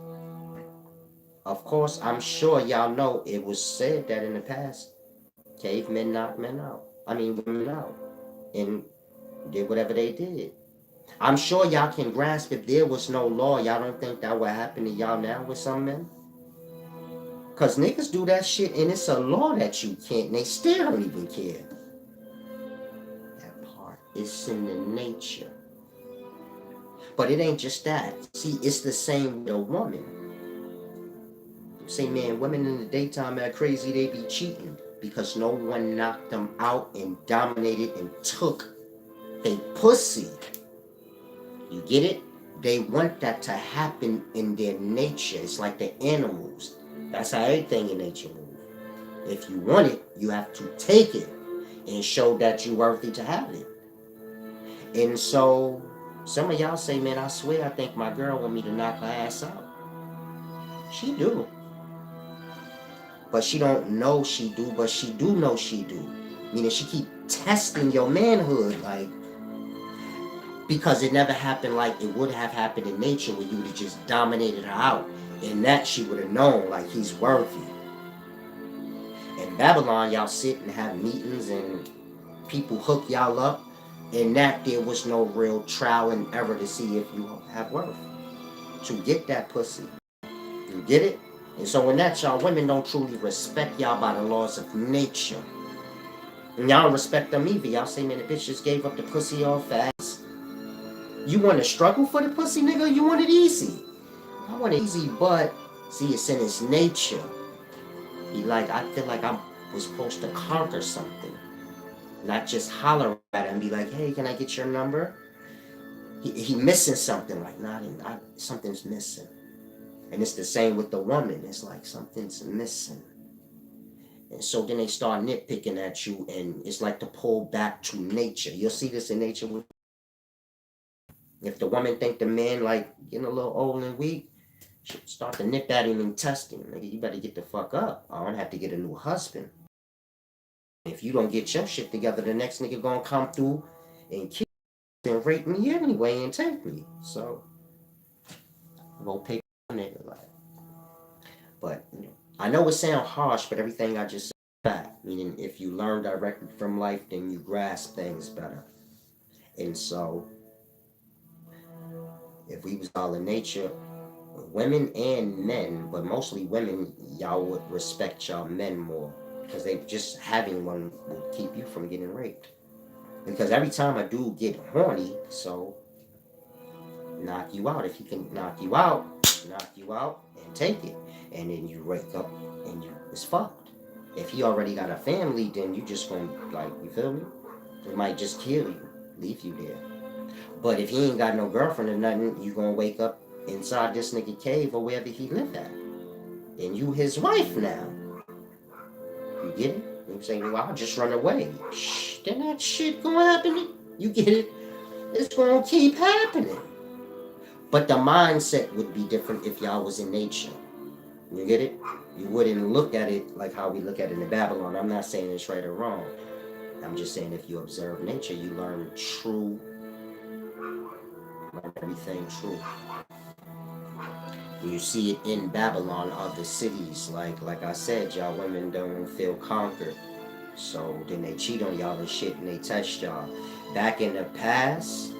Of course, I'm sure y'all know it was said that in the past, cavemen knocked men out. I mean, women out. And did whatever they did. I'm sure y'all can grasp if there was no law, y'all don't think that would happen to y'all now with some men? Because niggas do that shit and it's a law that you can't, and they still don't even care. That part, it's in the nature. But it ain't just that. See, it's the same with a woman. Say, man, women in the daytime are crazy, they be cheating because no one knocked them out and dominated and took a pussy. You get it? They want that to happen in their nature. It's like the animals. That's how everything in nature moves. If you want it, you have to take it and show that you're worthy to have it. And so, some of y'all say, man, I swear I think my girl want me to knock her ass out. She do. But she don't know she do, but she do know she do. Meaning she keep testing your manhood, like, because it never happened like it would have happened in nature where you would have just dominated her out. And that she would have known, like, he's worthy. In Babylon, y'all sit and have meetings and people hook y'all up. And that there was no real trial and error to see if you have worth. To get that pussy. You get it? And so in that, y'all women don't truly respect y'all by the laws of nature. And y'all don't respect them either. Y'all say, man, the bitch just gave up the pussy all fast. You want to struggle for the pussy, nigga? You want it easy. I want it easy, but see, it's in its nature. He like, I feel like I was supposed to conquer something. Not just holler at him and be like, hey, can I get your number? He missing something. Like, something's missing. And it's the same with the woman. It's like something's missing. And so then they start nitpicking at you, and it's like to pull back to nature. You'll see this in nature. If the woman think the man like getting a little old and weak, she'll start to nip at him and test him. Like, you better get the fuck up. I don't have to get a new husband. If you don't get your shit together, the next nigga gonna come through and kill me and rape me anyway and take me. So I'm gonna pay my nigga like. But you know, I know it sounds harsh, but everything I just said is fact. Meaning, if you learn directly from life, then you grasp things better. And so, if we was all in nature, women and men, but mostly women, y'all would respect y'all men more, because they just having one would keep you from getting raped. Because every time a dude get horny, so knock you out. If he can knock you out and take it, and then you wake up and it's fucked. If he already got a family, then you just gonna, like, you feel me? It might just kill you, leave you there. But if he ain't got no girlfriend or nothing, you gonna wake up inside this nigga cave or wherever he live at, and you his wife now. You get it? You say, well, I'll just run away. Shh, then that shit gonna happen. You get it? It's gonna keep happening. But the mindset would be different if y'all was in nature. You get it? You wouldn't look at it like how we look at it in Babylon. I'm not saying it's right or wrong. I'm just saying if you observe nature, you learn everything true. You see it in Babylon, other cities. Like I said, y'all women don't feel conquered. So then they cheat on y'all and shit, and they test y'all. Back in the past,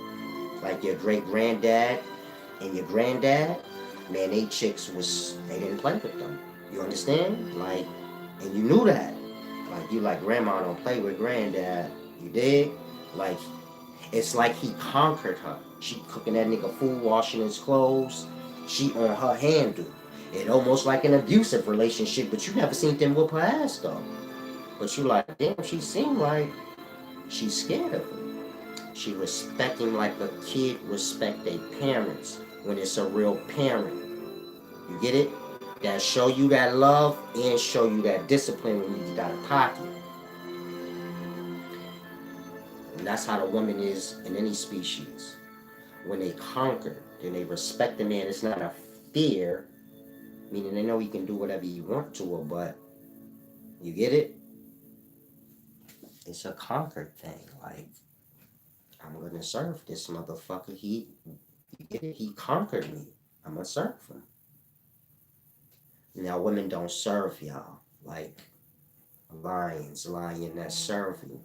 like your great granddad and your granddad, man, they chicks they didn't play with them. You understand? Like, and you knew that. Like, you like, grandma don't play with granddad. You dig? Like, it's like he conquered her. She cooking that nigga food, washing his clothes. She on her handle. It almost like an abusive relationship, but you never seen them whoop her ass though. But you like, damn, she seemed like She's scared of him. She respect him like a kid respect their parents when it's a real parent. You get it? That show you that love and show you that discipline when you get out of pocket. And that's how the woman is in any species. When they conquer, then they respect the man. It's not a fear, meaning they know you can do whatever you want to her, but you get it? It's a conquered thing. Like, I'm gonna serve this motherfucker. You get it? He conquered me. I'm gonna serve him. Now, women don't serve y'all like a lion that serve you.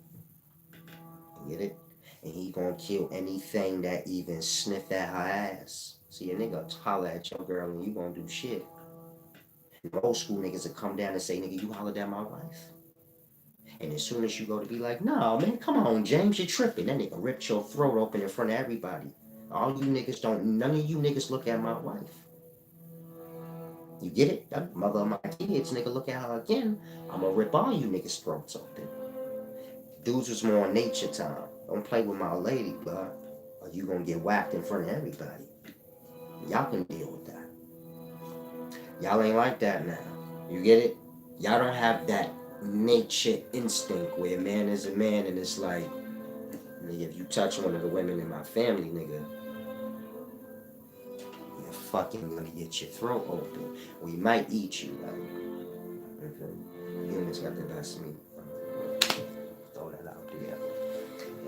You get it? And he gonna kill anything that even sniff at her ass. See, a nigga holler at your girl and you gonna do shit. Old school niggas will come down and say, nigga, you hollered at my wife. And as soon as you go to be like, no, man, come on, James, you're tripping. That nigga ripped your throat open in front of everybody. All you niggas don't, none of you niggas look at my wife. You get it? That mother of my kids, nigga, look at her again. I'm gonna rip all you niggas' throats open. Dudes was more nature time. Don't play with my lady, bud, or you gonna get whacked in front of everybody. Y'all can deal with that. Y'all ain't like that now. You get it? Y'all don't have that nature instinct where a man is a man and it's like, nigga, if you touch one of the women in my family, nigga, you're fucking gonna get your throat open. We might eat you, like, okay. Humans got the best meat. Throw that out there.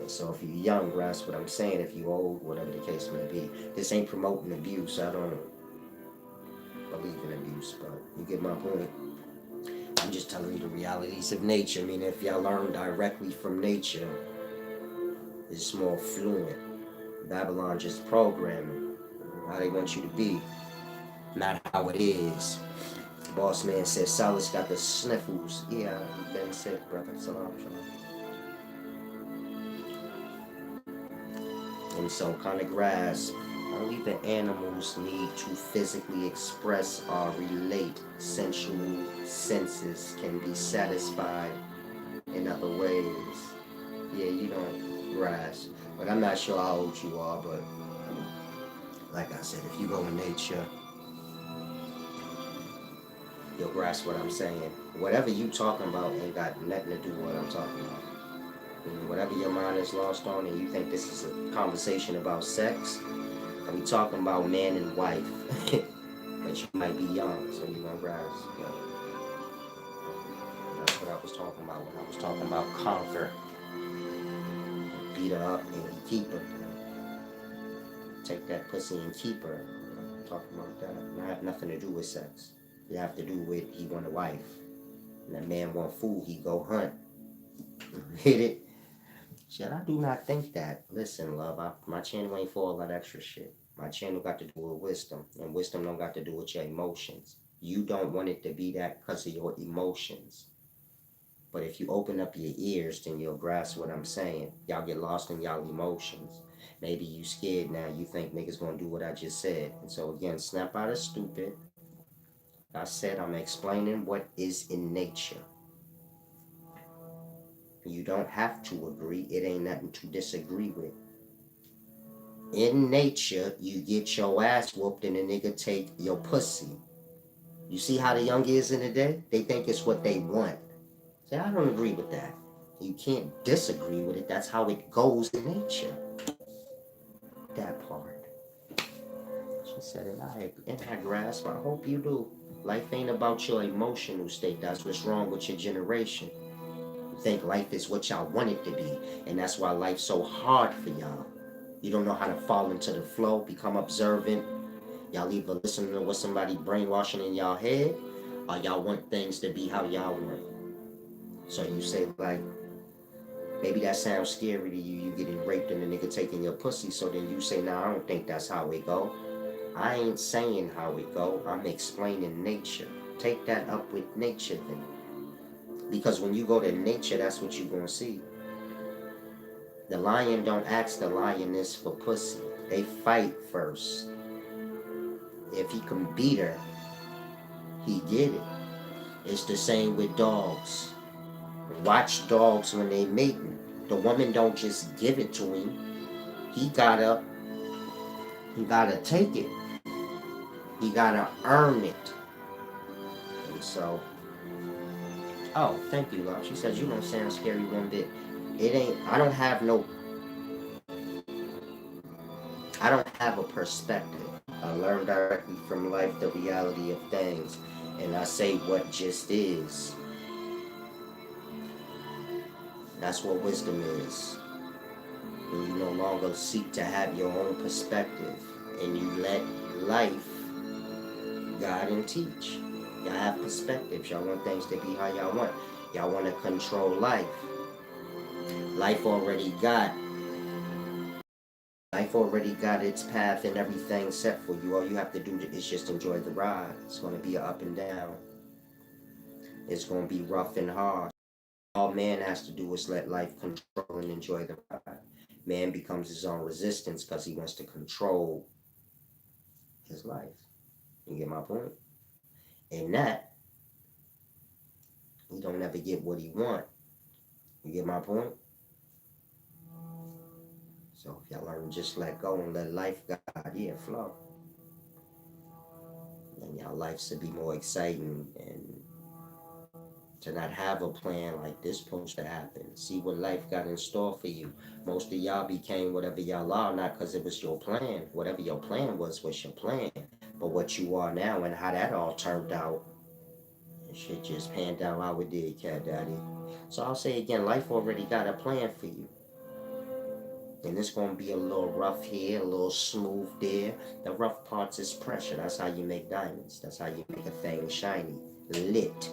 And so if you're young, grasp what I'm saying. If you're old, whatever the case may be. This ain't promoting abuse. I don't believe in abuse, but you get my point. I'm just telling you the realities of nature. I mean, if y'all learn directly from nature, it's more fluent. Babylon just programming how they want you to be, not how it is. The boss man said Silas got the sniffles. Yeah, you've been sick, brother. Salam, shalom. And so kind of grasp, only the animals need to physically express or relate. Sensual senses can be satisfied in other ways. Yeah, you don't grasp. But I'm not sure how old you are, but like I said, if you go in nature, you'll grasp what I'm saying. Whatever you talking about ain't got nothing to do with what I'm talking about. And whatever your mind is lost on and you think this is a conversation about sex, we talking about man and wife. But you might be young, so you're gonna grasp. But that's what I was talking about when I was talking about conquer. Beat her up and keep her. Take that pussy and keep her. I'm talking about that. It have nothing to do with sex. It have to do with he want a wife. And that man want food, he go hunt. Hit it. Shit, I do not think that. Listen, love, my channel ain't for all that extra shit. My channel got to do with wisdom. And wisdom don't got to do with your emotions. You don't want it to be that because of your emotions. But if you open up your ears, then you'll grasp what I'm saying. Y'all get lost in y'all emotions. Maybe you scared now. You think niggas gonna do what I just said. And so again, snap out of stupid. I said I'm explaining what is in nature. You don't have to agree. It ain't nothing to disagree with. In nature, you get your ass whooped and a nigga take your pussy. You see how the young is in the day? They think it's what they want. See, I don't agree with that. You can't disagree with it. That's how it goes in nature. That part. She said it. I grasp. I hope you do. Life ain't about your emotional state. That's what's wrong with your generation. You think life is what y'all want it to be. And that's why life's so hard for y'all. You don't know how to fall into the flow, become observant. Y'all either listen to what somebody brainwashing in y'all head, or y'all want things to be how y'all want. So you say like, maybe that sounds scary to you. You getting raped and the nigga taking your pussy. So then you say, nah, I don't think that's how it go. I ain't saying how it go. I'm explaining nature. Take that up with nature then. Because when you go to nature, that's what you're gonna see. The lion don't ask the lioness for pussy. They fight first. If he can beat her, he get it. It's the same with dogs. Watch dogs when they mating. The woman don't just give it to him. He gotta take it. He gotta earn it. And so, oh, thank you, love. She says, you don't sound scary one bit. It ain't, I don't have a perspective. I learn directly from life the reality of things. And I say what just is. That's what wisdom is. When you no longer seek to have your own perspective and you let life guide and teach. Y'all have perspectives. Y'all want things to be how y'all want. Y'all want to control life. Life already got its path and everything set for you. All you have to do is just enjoy the ride. It's going to be up and down. It's going to be rough and hard. All man has to do is let life control and enjoy the ride. Man becomes his own resistance because he wants to control his life. You get my point? And that, he don't ever get what he want. You get my point? So if y'all learn to just let go and let life guide, yeah, flow. And y'all life should be more exciting, and to not have a plan like this supposed to happen. See what life got in store for you. Most of y'all became whatever y'all are, not because it was your plan. Whatever your plan was your plan. But what you are now and how that all turned out, shit just panned out how it did, Cat Daddy. So I'll say again, life already got a plan for you. And it's going to be a little rough here, a little smooth there. The rough parts is pressure. That's how you make diamonds. That's how you make a thing shiny, lit.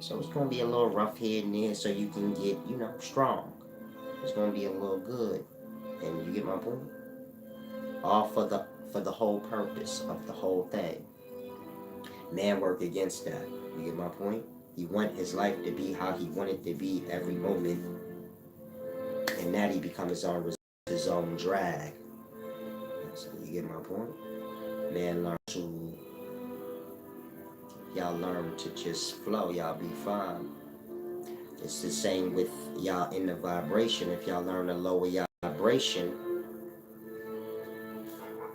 So it's going to be a little rough here and there so you can get, strong. It's going to be a little good. And you get my point? All for the whole purpose of the whole thing. Man work against that. You get my point? He want his life to be how he wanted to be every moment. And that he become his own drag. So you get my point? Man y'all learn to just flow, y'all be fine. It's the same with y'all in the vibration. If y'all learn to lower y'all vibration,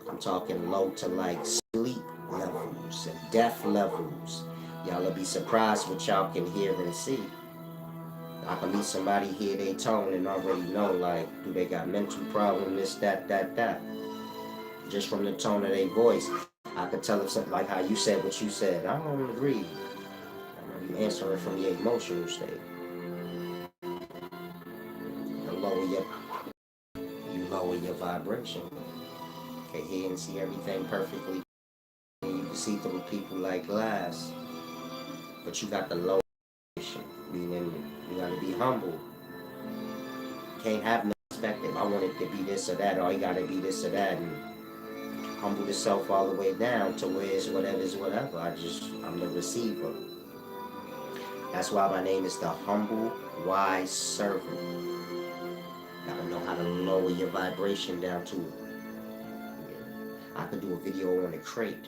I'm talking low to like sleep levels and death levels. Y'all will be surprised what y'all can hear and see. I can meet somebody, hear their tone, and already know, like, do they got mental problem, this, that. Just from the tone of their voice, I could tell if something like how you said what you said. I don't agree. You answering from your emotional state. You lower your vibration. You can hear and see everything perfectly. You can see through people like glass. But you got the low vibration, meaning you got to be humble. You can't have no perspective. I want it to be this or that, or you got to be this or that, and humble yourself all the way down to where it's whatever. I'm the receiver. That's why my name is the humble, wise servant. Gotta know how to lower your vibration down to it. I could do a video on a crate.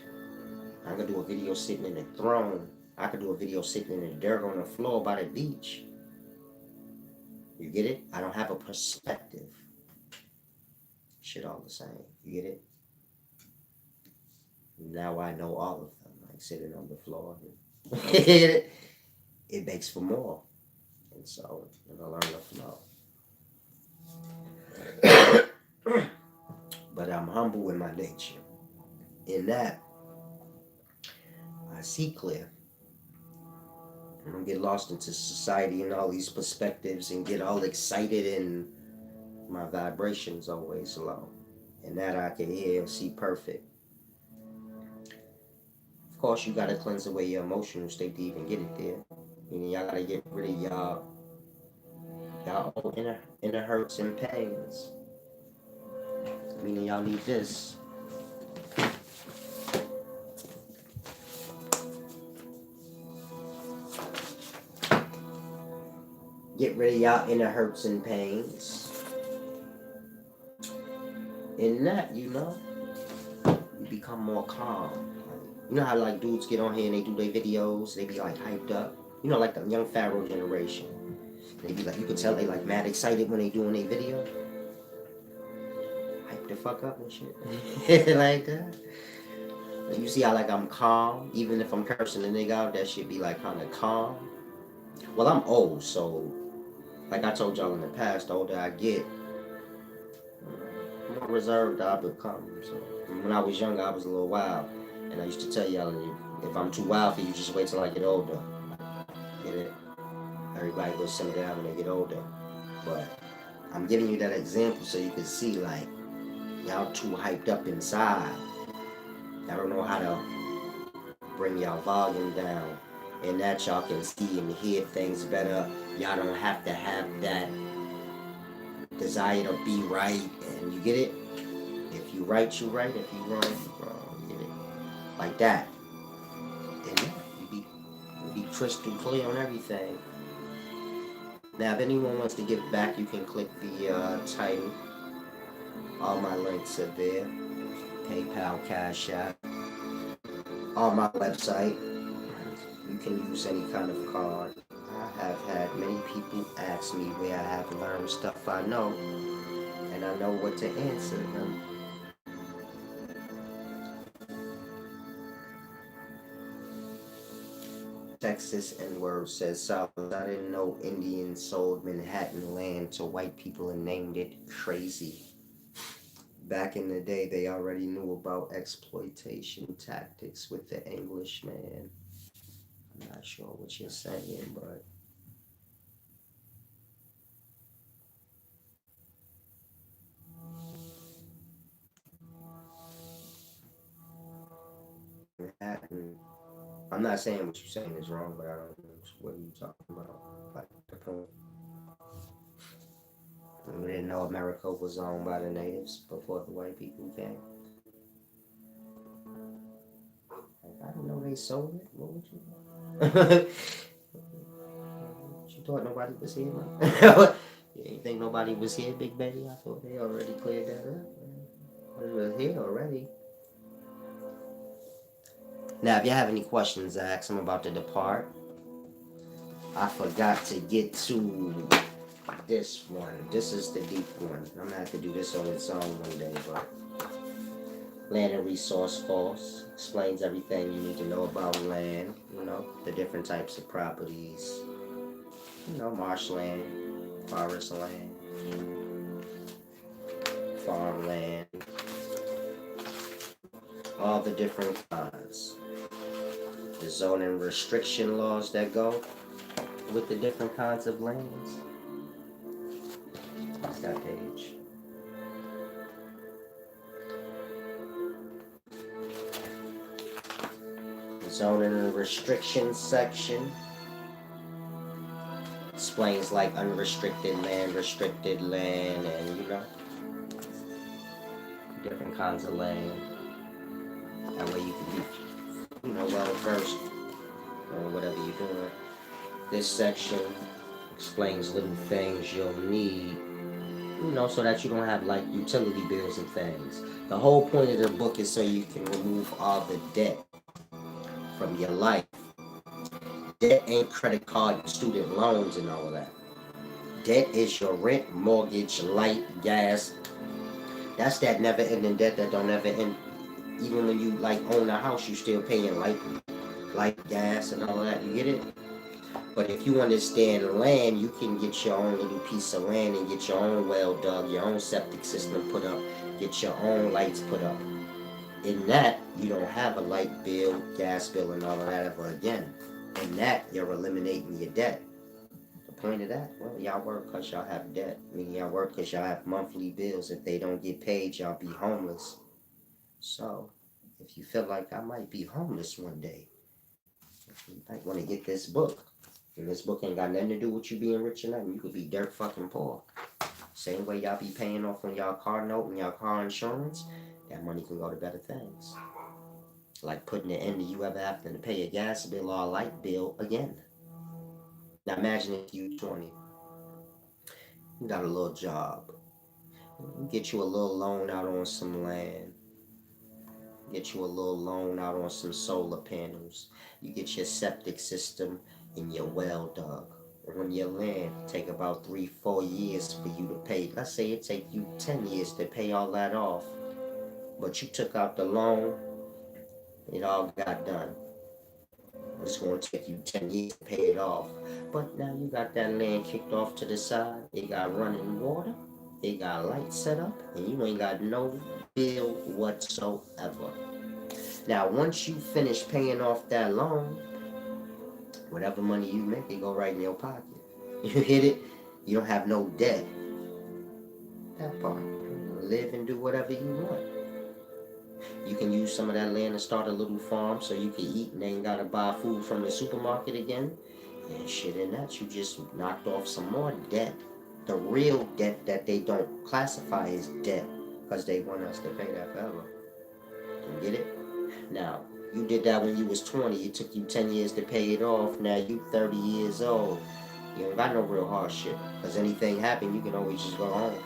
I could do a video sitting in a throne. I could do a video sitting in the dirt on the floor by the beach. You get it? I don't have a perspective. Shit all the same. You get it? Now I know all of them, like sitting on the floor. It makes for more. And so, I learn to flow. But I'm humble in my nature. In that, I see clear. I don't get lost into society and all these perspectives and get all excited, and my vibration's always low. And that I can hear and see perfect. Of course, you gotta cleanse away your emotional state to even get it there. Meaning y'all gotta get rid of y'all inner hurts and pains. Meaning y'all need this. Get rid of y'all inner hurts and pains. In that, you become more calm. You know how like dudes get on here and they do their videos, they be like hyped up. Like the young Pharaoh generation. They be like, you could tell they like mad excited when they doing a video. Hype the fuck up and shit. Like that. You see how like I'm calm, even if I'm cursing the nigga out, that shit be like kind of calm. Well, I'm old, so like I told y'all in the past, the older I get, the more reserved I become. So when I was younger, I was a little wild, and I used to tell y'all, if I'm too wild for you, just wait till I get older. Get it? Everybody will simmer down when they get older. But I'm giving you that example so you can see like y'all too hyped up inside. Y'all don't know how to bring y'all volume down, and that y'all can see and hear things better. Y'all don't have to have that desire to be right, and you get it? If you right, you right. If you wrong, you wrong. You get it? Like that. And yeah, you be crystal clear on everything. Now, if anyone wants to give back, you can click the title. All my links are there. PayPal, Cash App. On my website. You can use any kind of card. I have had many people ask me where I have learned stuff I know, and I know what to answer them. Texas N-word says South. I didn't know Indians sold Manhattan land to white people and named it crazy. Back in the day, they already knew about exploitation tactics with the Englishman. I'm not sure what you're saying, but Manhattan. I'm not saying what you're saying is wrong, but I don't know what are you talking about. Like the point. We didn't know America was owned by the natives before the white people came. Like, I didn't know they sold it. What would you? You thought nobody was here, man? You didn't think nobody was here, Big Betty? I thought they already cleared that up. They were here already. Now, if you have any questions, ask. I'm about to depart. I forgot to get to this one. This is the deep one. I'm gonna have to do this on its own one day, but land and resource false explains everything you need to know about land. You know, the different types of properties. You know, marshland, forest land, farmland, all the different kinds. The zoning restriction laws that go with the different kinds of lands. That's that page. The zoning and restriction section explains like unrestricted land, restricted land, and you know, different kinds of land. That way you can be, you know, well versed on whatever you're doing. This section explains little things you'll need, you know, so that you don't have like utility bills and things. The whole point of the book is so you can remove all the debt from your life. Debt ain't credit card, student loans, and all of that. Debt is your rent, mortgage, light, gas. That's that never-ending debt that don't ever end. Even when you like own a house, you still paying light, gas, and all of that. You get it? But if you understand land, you can get your own little piece of land and get your own well dug, your own septic system put up, get your own lights put up. In that, you don't have a light bill, gas bill, and all of that ever again. In that, you're eliminating your debt. The point of that, well, y'all work because y'all have debt. I mean, y'all work because y'all have monthly bills. If they don't get paid, y'all be homeless. So, if you feel like I might be homeless one day, you might want to get this book. And this book ain't got nothing to do with you being rich or nothing. You could be dirt fucking poor. Same way y'all be paying off on y'all car note and y'all car insurance, that money can go to better things. Like putting an end to you ever having to pay a gas bill or a light bill again. Now imagine if you 20. You got a little job. You get you a little loan out on some land. Get you a little loan out on some solar panels. You get your septic system and your well dug. on your land take about 3-4 years for you to pay. Let's say it take you 10 years to pay all that off, but you took out the loan, it all got done. It's going to take you 10 years to pay it off. But now you got that land kicked off to the side. It got running water. It got lights set up. And you ain't got no bill whatsoever. Now, once you finish paying off that loan, whatever money you make, it go right in your pocket. You hit it, you don't have no debt. That part. Live and do whatever you want. You can use some of that land to start a little farm so you can eat and ain't gotta buy food from the supermarket again. And shit in that, you just knocked off some more debt. The real debt that they don't classify as debt because they want us to pay that forever. You get it? Now, you did that when you was 20. It took you 10 years to pay it off. Now you 30 years old. You don't got no real hardship. Because anything happen, you can always just go home.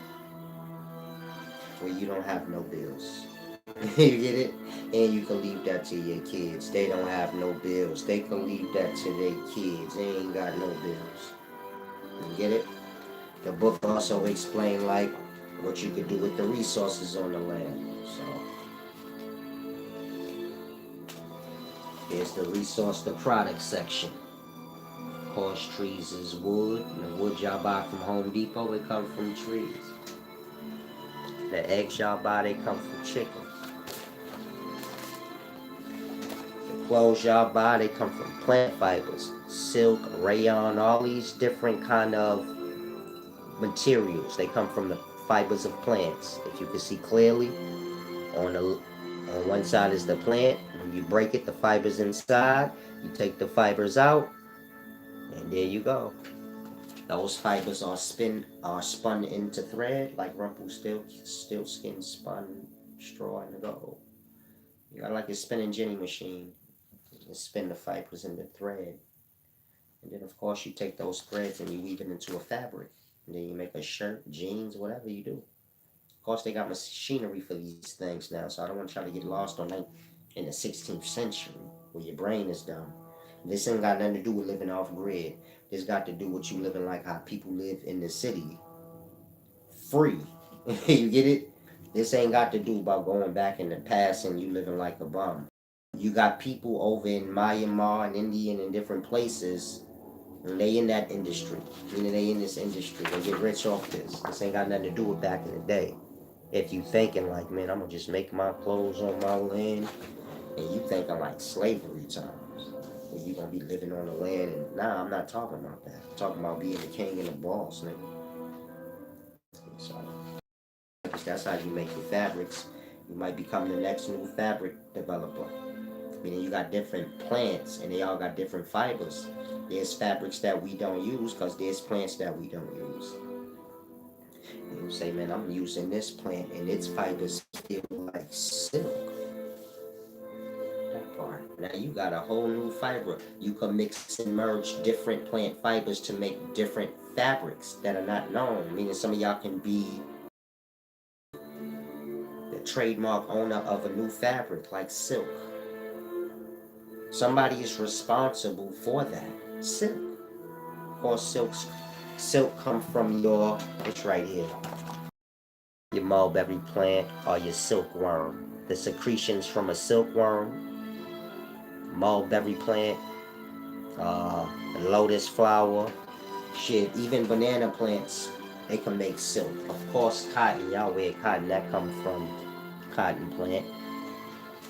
Where you don't have no bills. You get it? And you can leave that to your kids. They don't have no bills. They can leave that to their kids. They ain't got no bills. You get it? The book also explained like what you could do with the resources on the land. So here's the resource, the product section. Of course, trees is wood. And the wood y'all buy from Home Depot, it comes from trees. The eggs y'all buy, they come from chickens. The clothes y'all buy, they come from plant fibers. Silk, rayon, all these different kind of materials. They come from the fibers of plants. If you can see clearly, on one side is the plant. When you break it, the fibers inside, you take the fibers out, and there you go. Those fibers are spun into thread like Rumpelstiltskin spun straw in the gold. You got like a spinning Jenny machine. You spin the fibers into thread. And then of course you take those threads and you weave it into a fabric. And then you make a shirt, jeans, whatever you do. Of course they got machinery for these things now, so I don't want y'all to get lost on that in the 16th century where your brain is dumb. This ain't got nothing to do with living off grid. This got to do with you living like how people live in the city. Free. You get it? This ain't got to do about going back in the past and you living like a bum. You got people over in Myanmar and India and in different places, and they in that industry. Meaning they in this industry. They get rich off this. This ain't got nothing to do with back in the day. If you thinking like, man, I'm gonna just make my clothes on my land, and you thinking like slavery times. You gonna be living on the land, and nah, I'm not talking about that. I'm talking about being the king and the boss, nigga. So that's how you make your fabrics. You might become the next new fabric developer. Meaning you got different plants, and they all got different fibers. There's fabrics that we don't use because there's plants that we don't use. And you say, man, I'm using this plant, and its fibers feel like silk. Now you got a whole new fiber. You can mix and merge different plant fibers to make different fabrics that are not known. Meaning some of y'all can be the trademark owner of a new fabric like silk. Somebody is responsible for that. Silk. Or silk come from your, it's right here, your mulberry plant or your silkworm. The secretions from a silkworm, mulberry plant, lotus flower, shit, even banana plants, they can make silk. Of course, cotton, y'all wear cotton, that comes from cotton plant.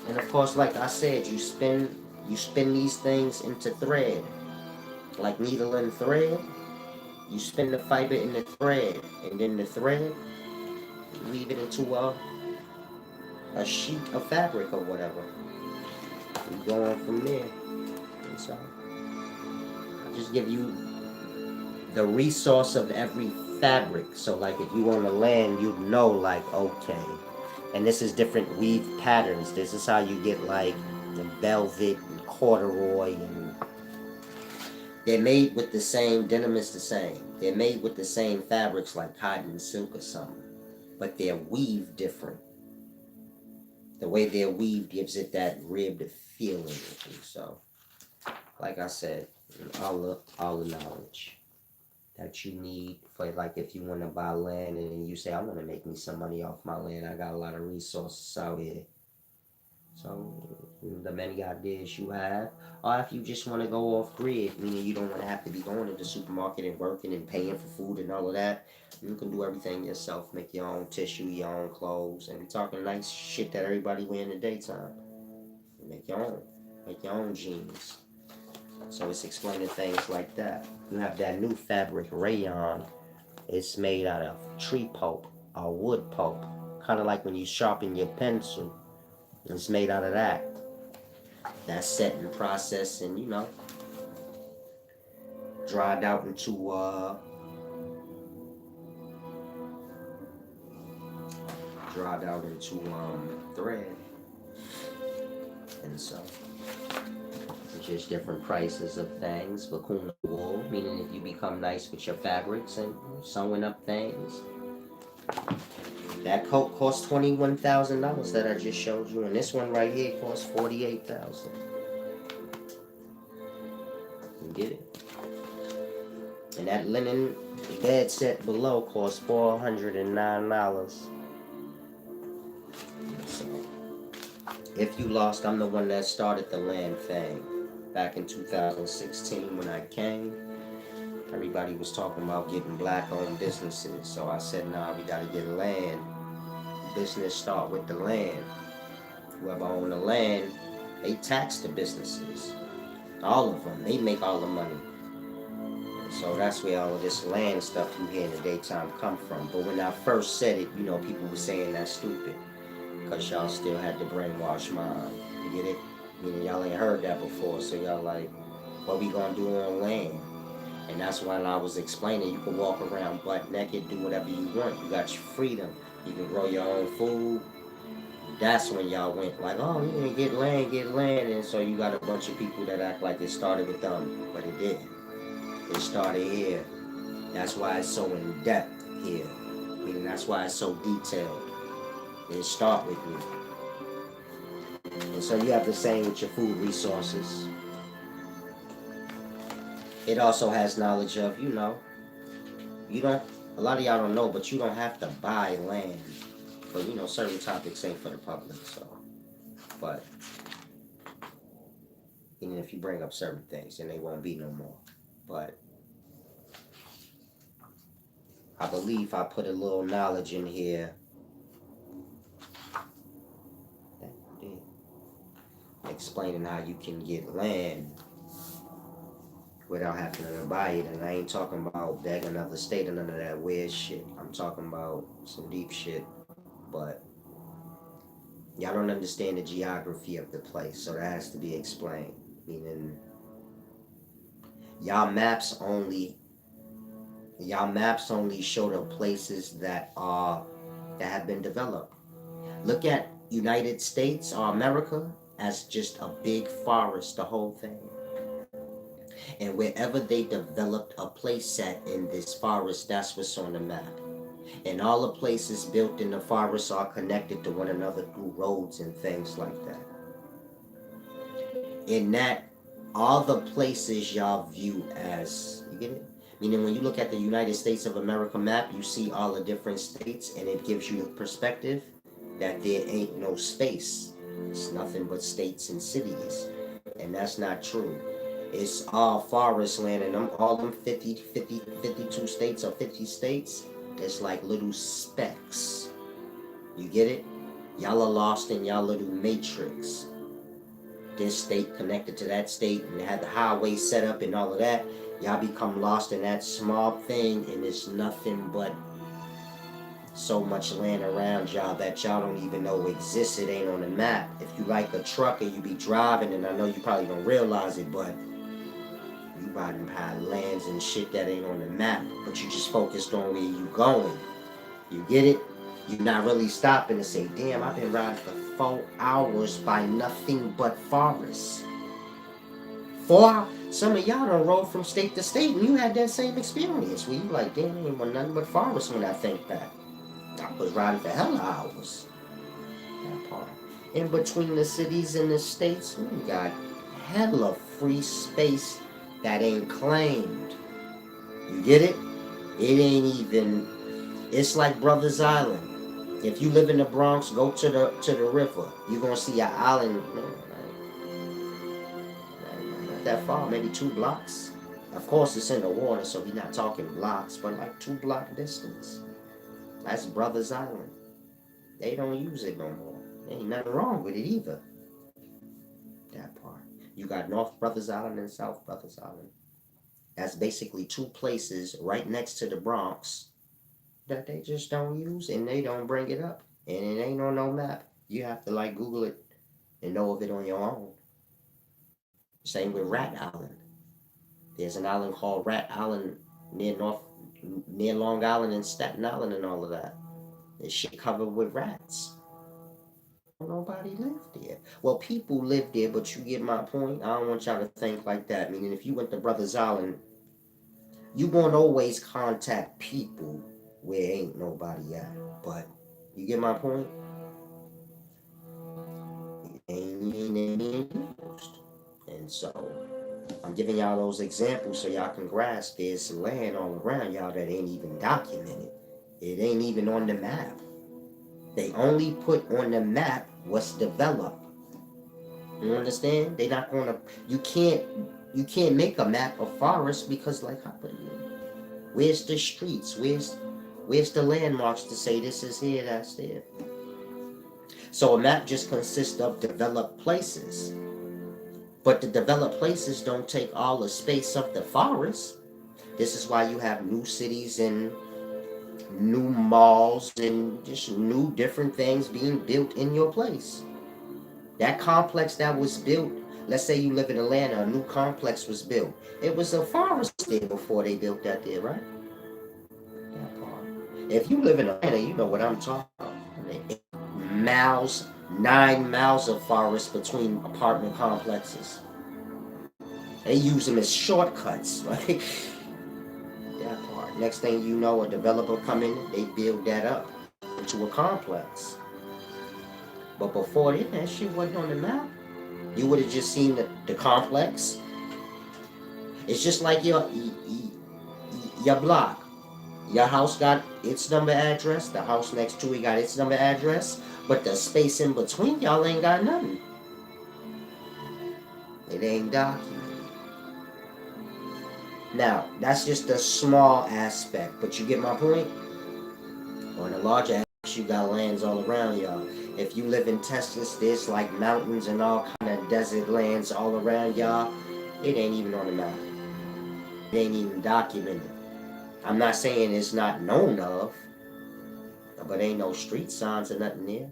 And of course, like I said, you spin these things into thread, like needle and thread. You spin the fiber in the thread, and then the thread, you weave it into a sheet of fabric or whatever. You go on from there. And so I just give you the resource of every fabric. So like if you own a land, you know like, okay. And this is different weave patterns. This is how you get like the velvet and corduroy, and they're made with the same, denim is the same. They're made with the same fabrics like cotton and silk or something. But they're weaved different. The way they're weaved gives it that ribbed feeling. So, like I said, all the knowledge. that you need for, like, if you want to buy land and you say, I want to make me some money off my land. I got a lot of resources out here. So the many ideas you have, or if you just want to go off grid, meaning you don't want to have to be going to the supermarket and working and paying for food and all of that, you can do everything yourself. Make your own tissue, your own clothes, and we talking nice shit that everybody wear in the daytime. Make your own jeans. So it's explaining things like that. You have that new fabric, rayon. It's made out of tree pulp or wood pulp, kind of like when you sharpen your pencil. It's made out of that. That's set in process and, dried out into thread. And so it's just different prices of things. Vicuna wool, meaning if you become nice with your fabrics and sewing up things. That coat cost $21,000 that I just showed you, and this one right here costs $48,000. You get it? And that linen bed set below costs $409. So, if you lost, I'm the one that started the land thing. Back in 2016 when I came, everybody was talking about getting black-owned businesses. So I said, nah, we gotta get land. Business start with the land. Whoever own the land, they tax the businesses. All of them. They make all the money. So that's where all of this land stuff you hear in the daytime come from. But when I first said it, people were saying that's stupid. Because y'all still had the brainwash mind. You get it? Meaning y'all ain't heard that before. So y'all like, what we gonna do on land? And that's when I was explaining, you can walk around butt naked, do whatever you want. You got your freedom. You can grow your own food. That's when y'all went like, oh, you can get land. And so you got a bunch of people that act like it started with them. But it didn't. It started here. That's why it's so in depth here. Meaning that's why it's so detailed. It start with you. And so you have the same with your food resources. It also has knowledge of, you don't, a lot of y'all don't know, but you don't have to buy land. But, certain topics ain't for the public, so. But, even if you bring up certain things, then they won't be no more. But, I believe I put a little knowledge in here. Explaining how you can get land without having to buy it. And I ain't talking about begging another state or none of that weird shit. I'm talking about some deep shit. But y'all don't understand the geography of the place, so that has to be explained. Meaning, y'all maps only show the places that have been developed. Look at United States or America as just a big forest, the whole thing. And wherever they developed a place at in this forest, that's what's on the map. And all the places built in the forest are connected to one another through roads and things like that. In that, all the places y'all view as, you get it? Meaning when you look at the United States of America map, you see all the different states, and it gives you the perspective that there ain't no space. It's nothing but states and cities. And that's not true. It's all forest land, and all them 52 states or 50 states, it's like little specks. You get it? Y'all are lost in y'all little matrix. This state connected to that state, and they had the highway set up and all of that. Y'all become lost in that small thing, and it's nothing but so much land around y'all that y'all don't even know exists. It ain't on the map. If you like a truck and you be driving, and I know you probably don't realize it, but you riding by lands and shit that ain't on the map, but you just focused on where you going. You get it? You're not really stopping to say, damn, I've been riding for 4 hours by nothing but forest. 4 hours? Some of y'all done rode from state to state, and you had that same experience where you like, damn, ain't want nothing but forest when I think back. I was riding for hella hours. That part. In between the cities and the states, we got hella free space that ain't claimed. You get it? It ain't even. It's like Brothers Island. If you live in the Bronx, go to the river. You're gonna see an island. Not that far, maybe 2 blocks. Of course, it's in the water, so we're not talking blocks, but like 2 block distance. That's Brothers Island. They don't use it no more. Ain't nothing wrong with it either. That part. You got North Brothers Island and South Brothers Island. That's basically 2 places right next to the Bronx that they just don't use and they don't bring it up. And it ain't on no map. You have to like Google it and know of it on your own. Same with Rat Island. There's an island called Rat Island near Long Island and Staten Island and all of that. It's shit covered with rats. Nobody lived there. Well, people live there, but you get my point. I don't want y'all to think like that. Meaning, if you went to Brothers Island, you won't always contact people where ain't nobody at. But you get my point? And so I'm giving y'all those examples so y'all can grasp there's land all around y'all that ain't even documented. It ain't even on the map. They only put on the map what's developed. You understand? They're not gonna. You can't make a map of forest because like where's the streets? Where's the landmarks to say this is here, that's there? So a map just consists of developed places. But the developed places don't take all the space of the forest. This is why you have new cities and new malls and just new different things being built in your place. That complex that was built, let's say you live in Atlanta, a new complex was built. It was a forest there before they built that there, right? That part. If you live in Atlanta, you know what I'm talking about. 8 miles, 9 miles of forest between apartment complexes. They use them as shortcuts, right? That part. Next thing you know, a developer come in, they build that up into a complex. But before that shit wasn't on the map. You would have just seen the complex. It's just like your block. Your house got its number address. The house next to it got its number address. But the space in between y'all ain't got nothing. It ain't documented. Now, that's just a small aspect. But you get my point? On a larger aspect, you got lands all around y'all. If you live in Texas, there's like mountains and all kind of desert lands all around y'all. It ain't even on the map. It ain't even documented. I'm not saying it's not known of, but ain't no street signs or nothing there.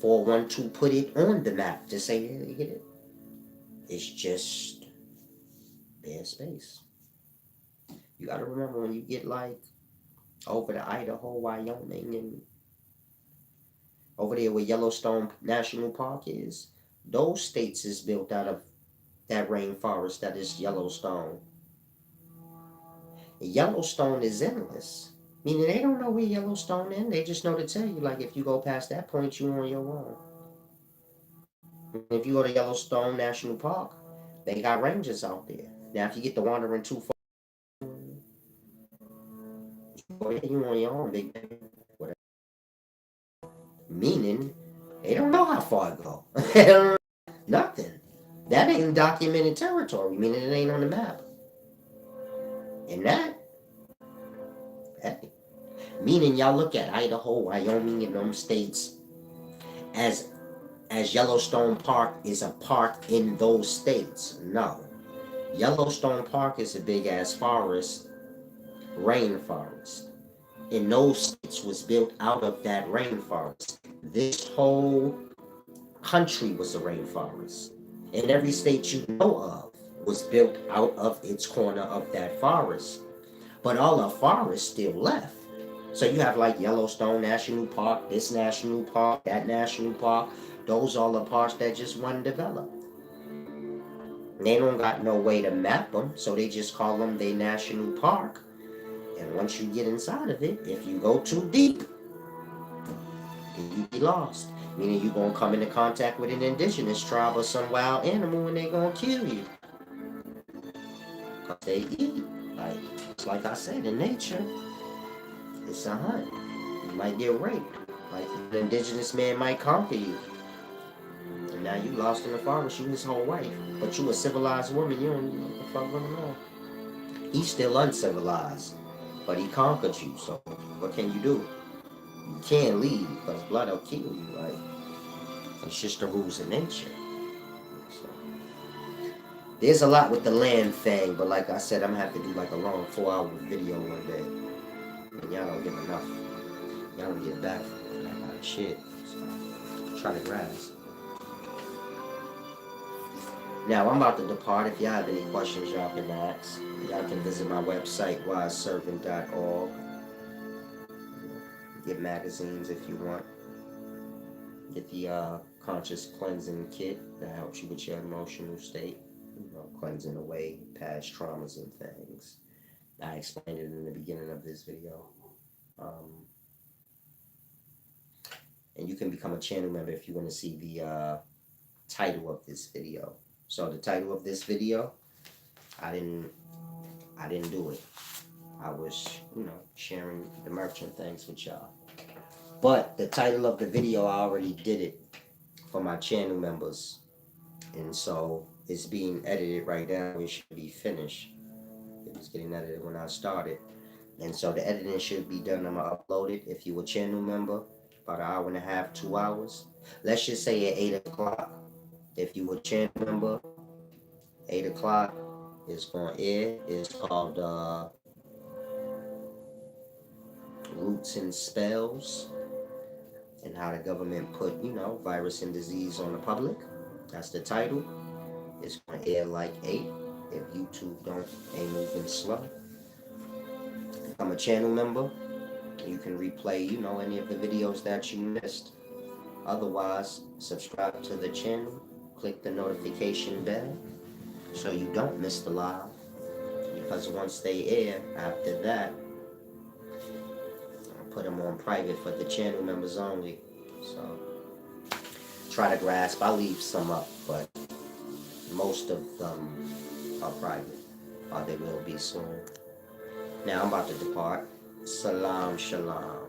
412 put it on the map to say, yeah, you get it. It's just bare space. You gotta remember when you get like over to Idaho, Wyoming, and over there where Yellowstone National Park is, those states is built out of that rainforest that is Yellowstone. Yellowstone is endless. Meaning they don't know where Yellowstone is. They just know to tell you, like, if you go past that point, you're on your own. If you go to Yellowstone National Park, they got rangers out there. Now, if you get to wandering too far, you're on your own, big man. Whatever. Meaning, they don't know how far to go. They don't know nothing. That ain't documented territory, meaning it ain't on the map. And that meaning y'all look at Idaho, Wyoming, and them states as Yellowstone Park is a park in those states. No. Yellowstone Park is a big ass forest, rainforest. And those states was built out of that rainforest. This whole country was a rainforest. And every state you know of was built out of its corner of that forest. But all the forest still left. So you have like Yellowstone National Park, this national park, that national park. Those are the parks that just weren't developed. They don't got no way to map them, so they just call them their national park. And once you get inside of it, if you go too deep, you be lost. Meaning you're going to come into contact with an indigenous tribe or some wild animal and they're going to kill you. Because they eat. Like, like I said, in nature, it's a hunt. You might get raped. Like an indigenous man might conquer you. And now you lost in the forest, you his whole wife. But you a civilized woman, you don't know what the fuck going on. He's still uncivilized. But he conquered you, so what can you do? You can't leave because blood will kill you, right? It's just the rules of nature. So, there's a lot with the land thing, but like I said, I'm gonna have to do like a long 4-hour video one day. And y'all don't get enough. Y'all don't get back from that kind of shit. So try to grasp. Now I'm about to depart. If y'all have any questions, y'all can ask. Y'all can visit my website, wiseservant.org. Get magazines if you want. Get the conscious cleansing kit that helps you with your emotional state. You know, cleansing away past traumas and things. I explained it in the beginning of this video. And you can become a channel member if you want to see the title of this video. So the title of this video, I didn't do it. I was, sharing the merchant things with y'all. But the title of the video, I already did it for my channel members. And so it's being edited right now. It should be finished. It was getting edited when I started. And so the editing should be done. I'm going to upload it. If you're a channel member, about an hour and a half, 2 hours. Let's just say at 8 o'clock. If you're a channel member, 8 o'clock is going to air. It's called Roots and Spells, and how the government put, virus and disease on the public. That's the title. It's going to air like 8 if YouTube ain't moving slow. I'm a channel member. You can replay, any of the videos that you missed. Otherwise, subscribe to the channel. Click the notification bell so you don't miss the live. Because once they air, after that, I'll put them on private for the channel members only. So try to grasp. I'll leave some up, but most of them are private, or they will be soon. Now I'm about to depart. Salam, shalom.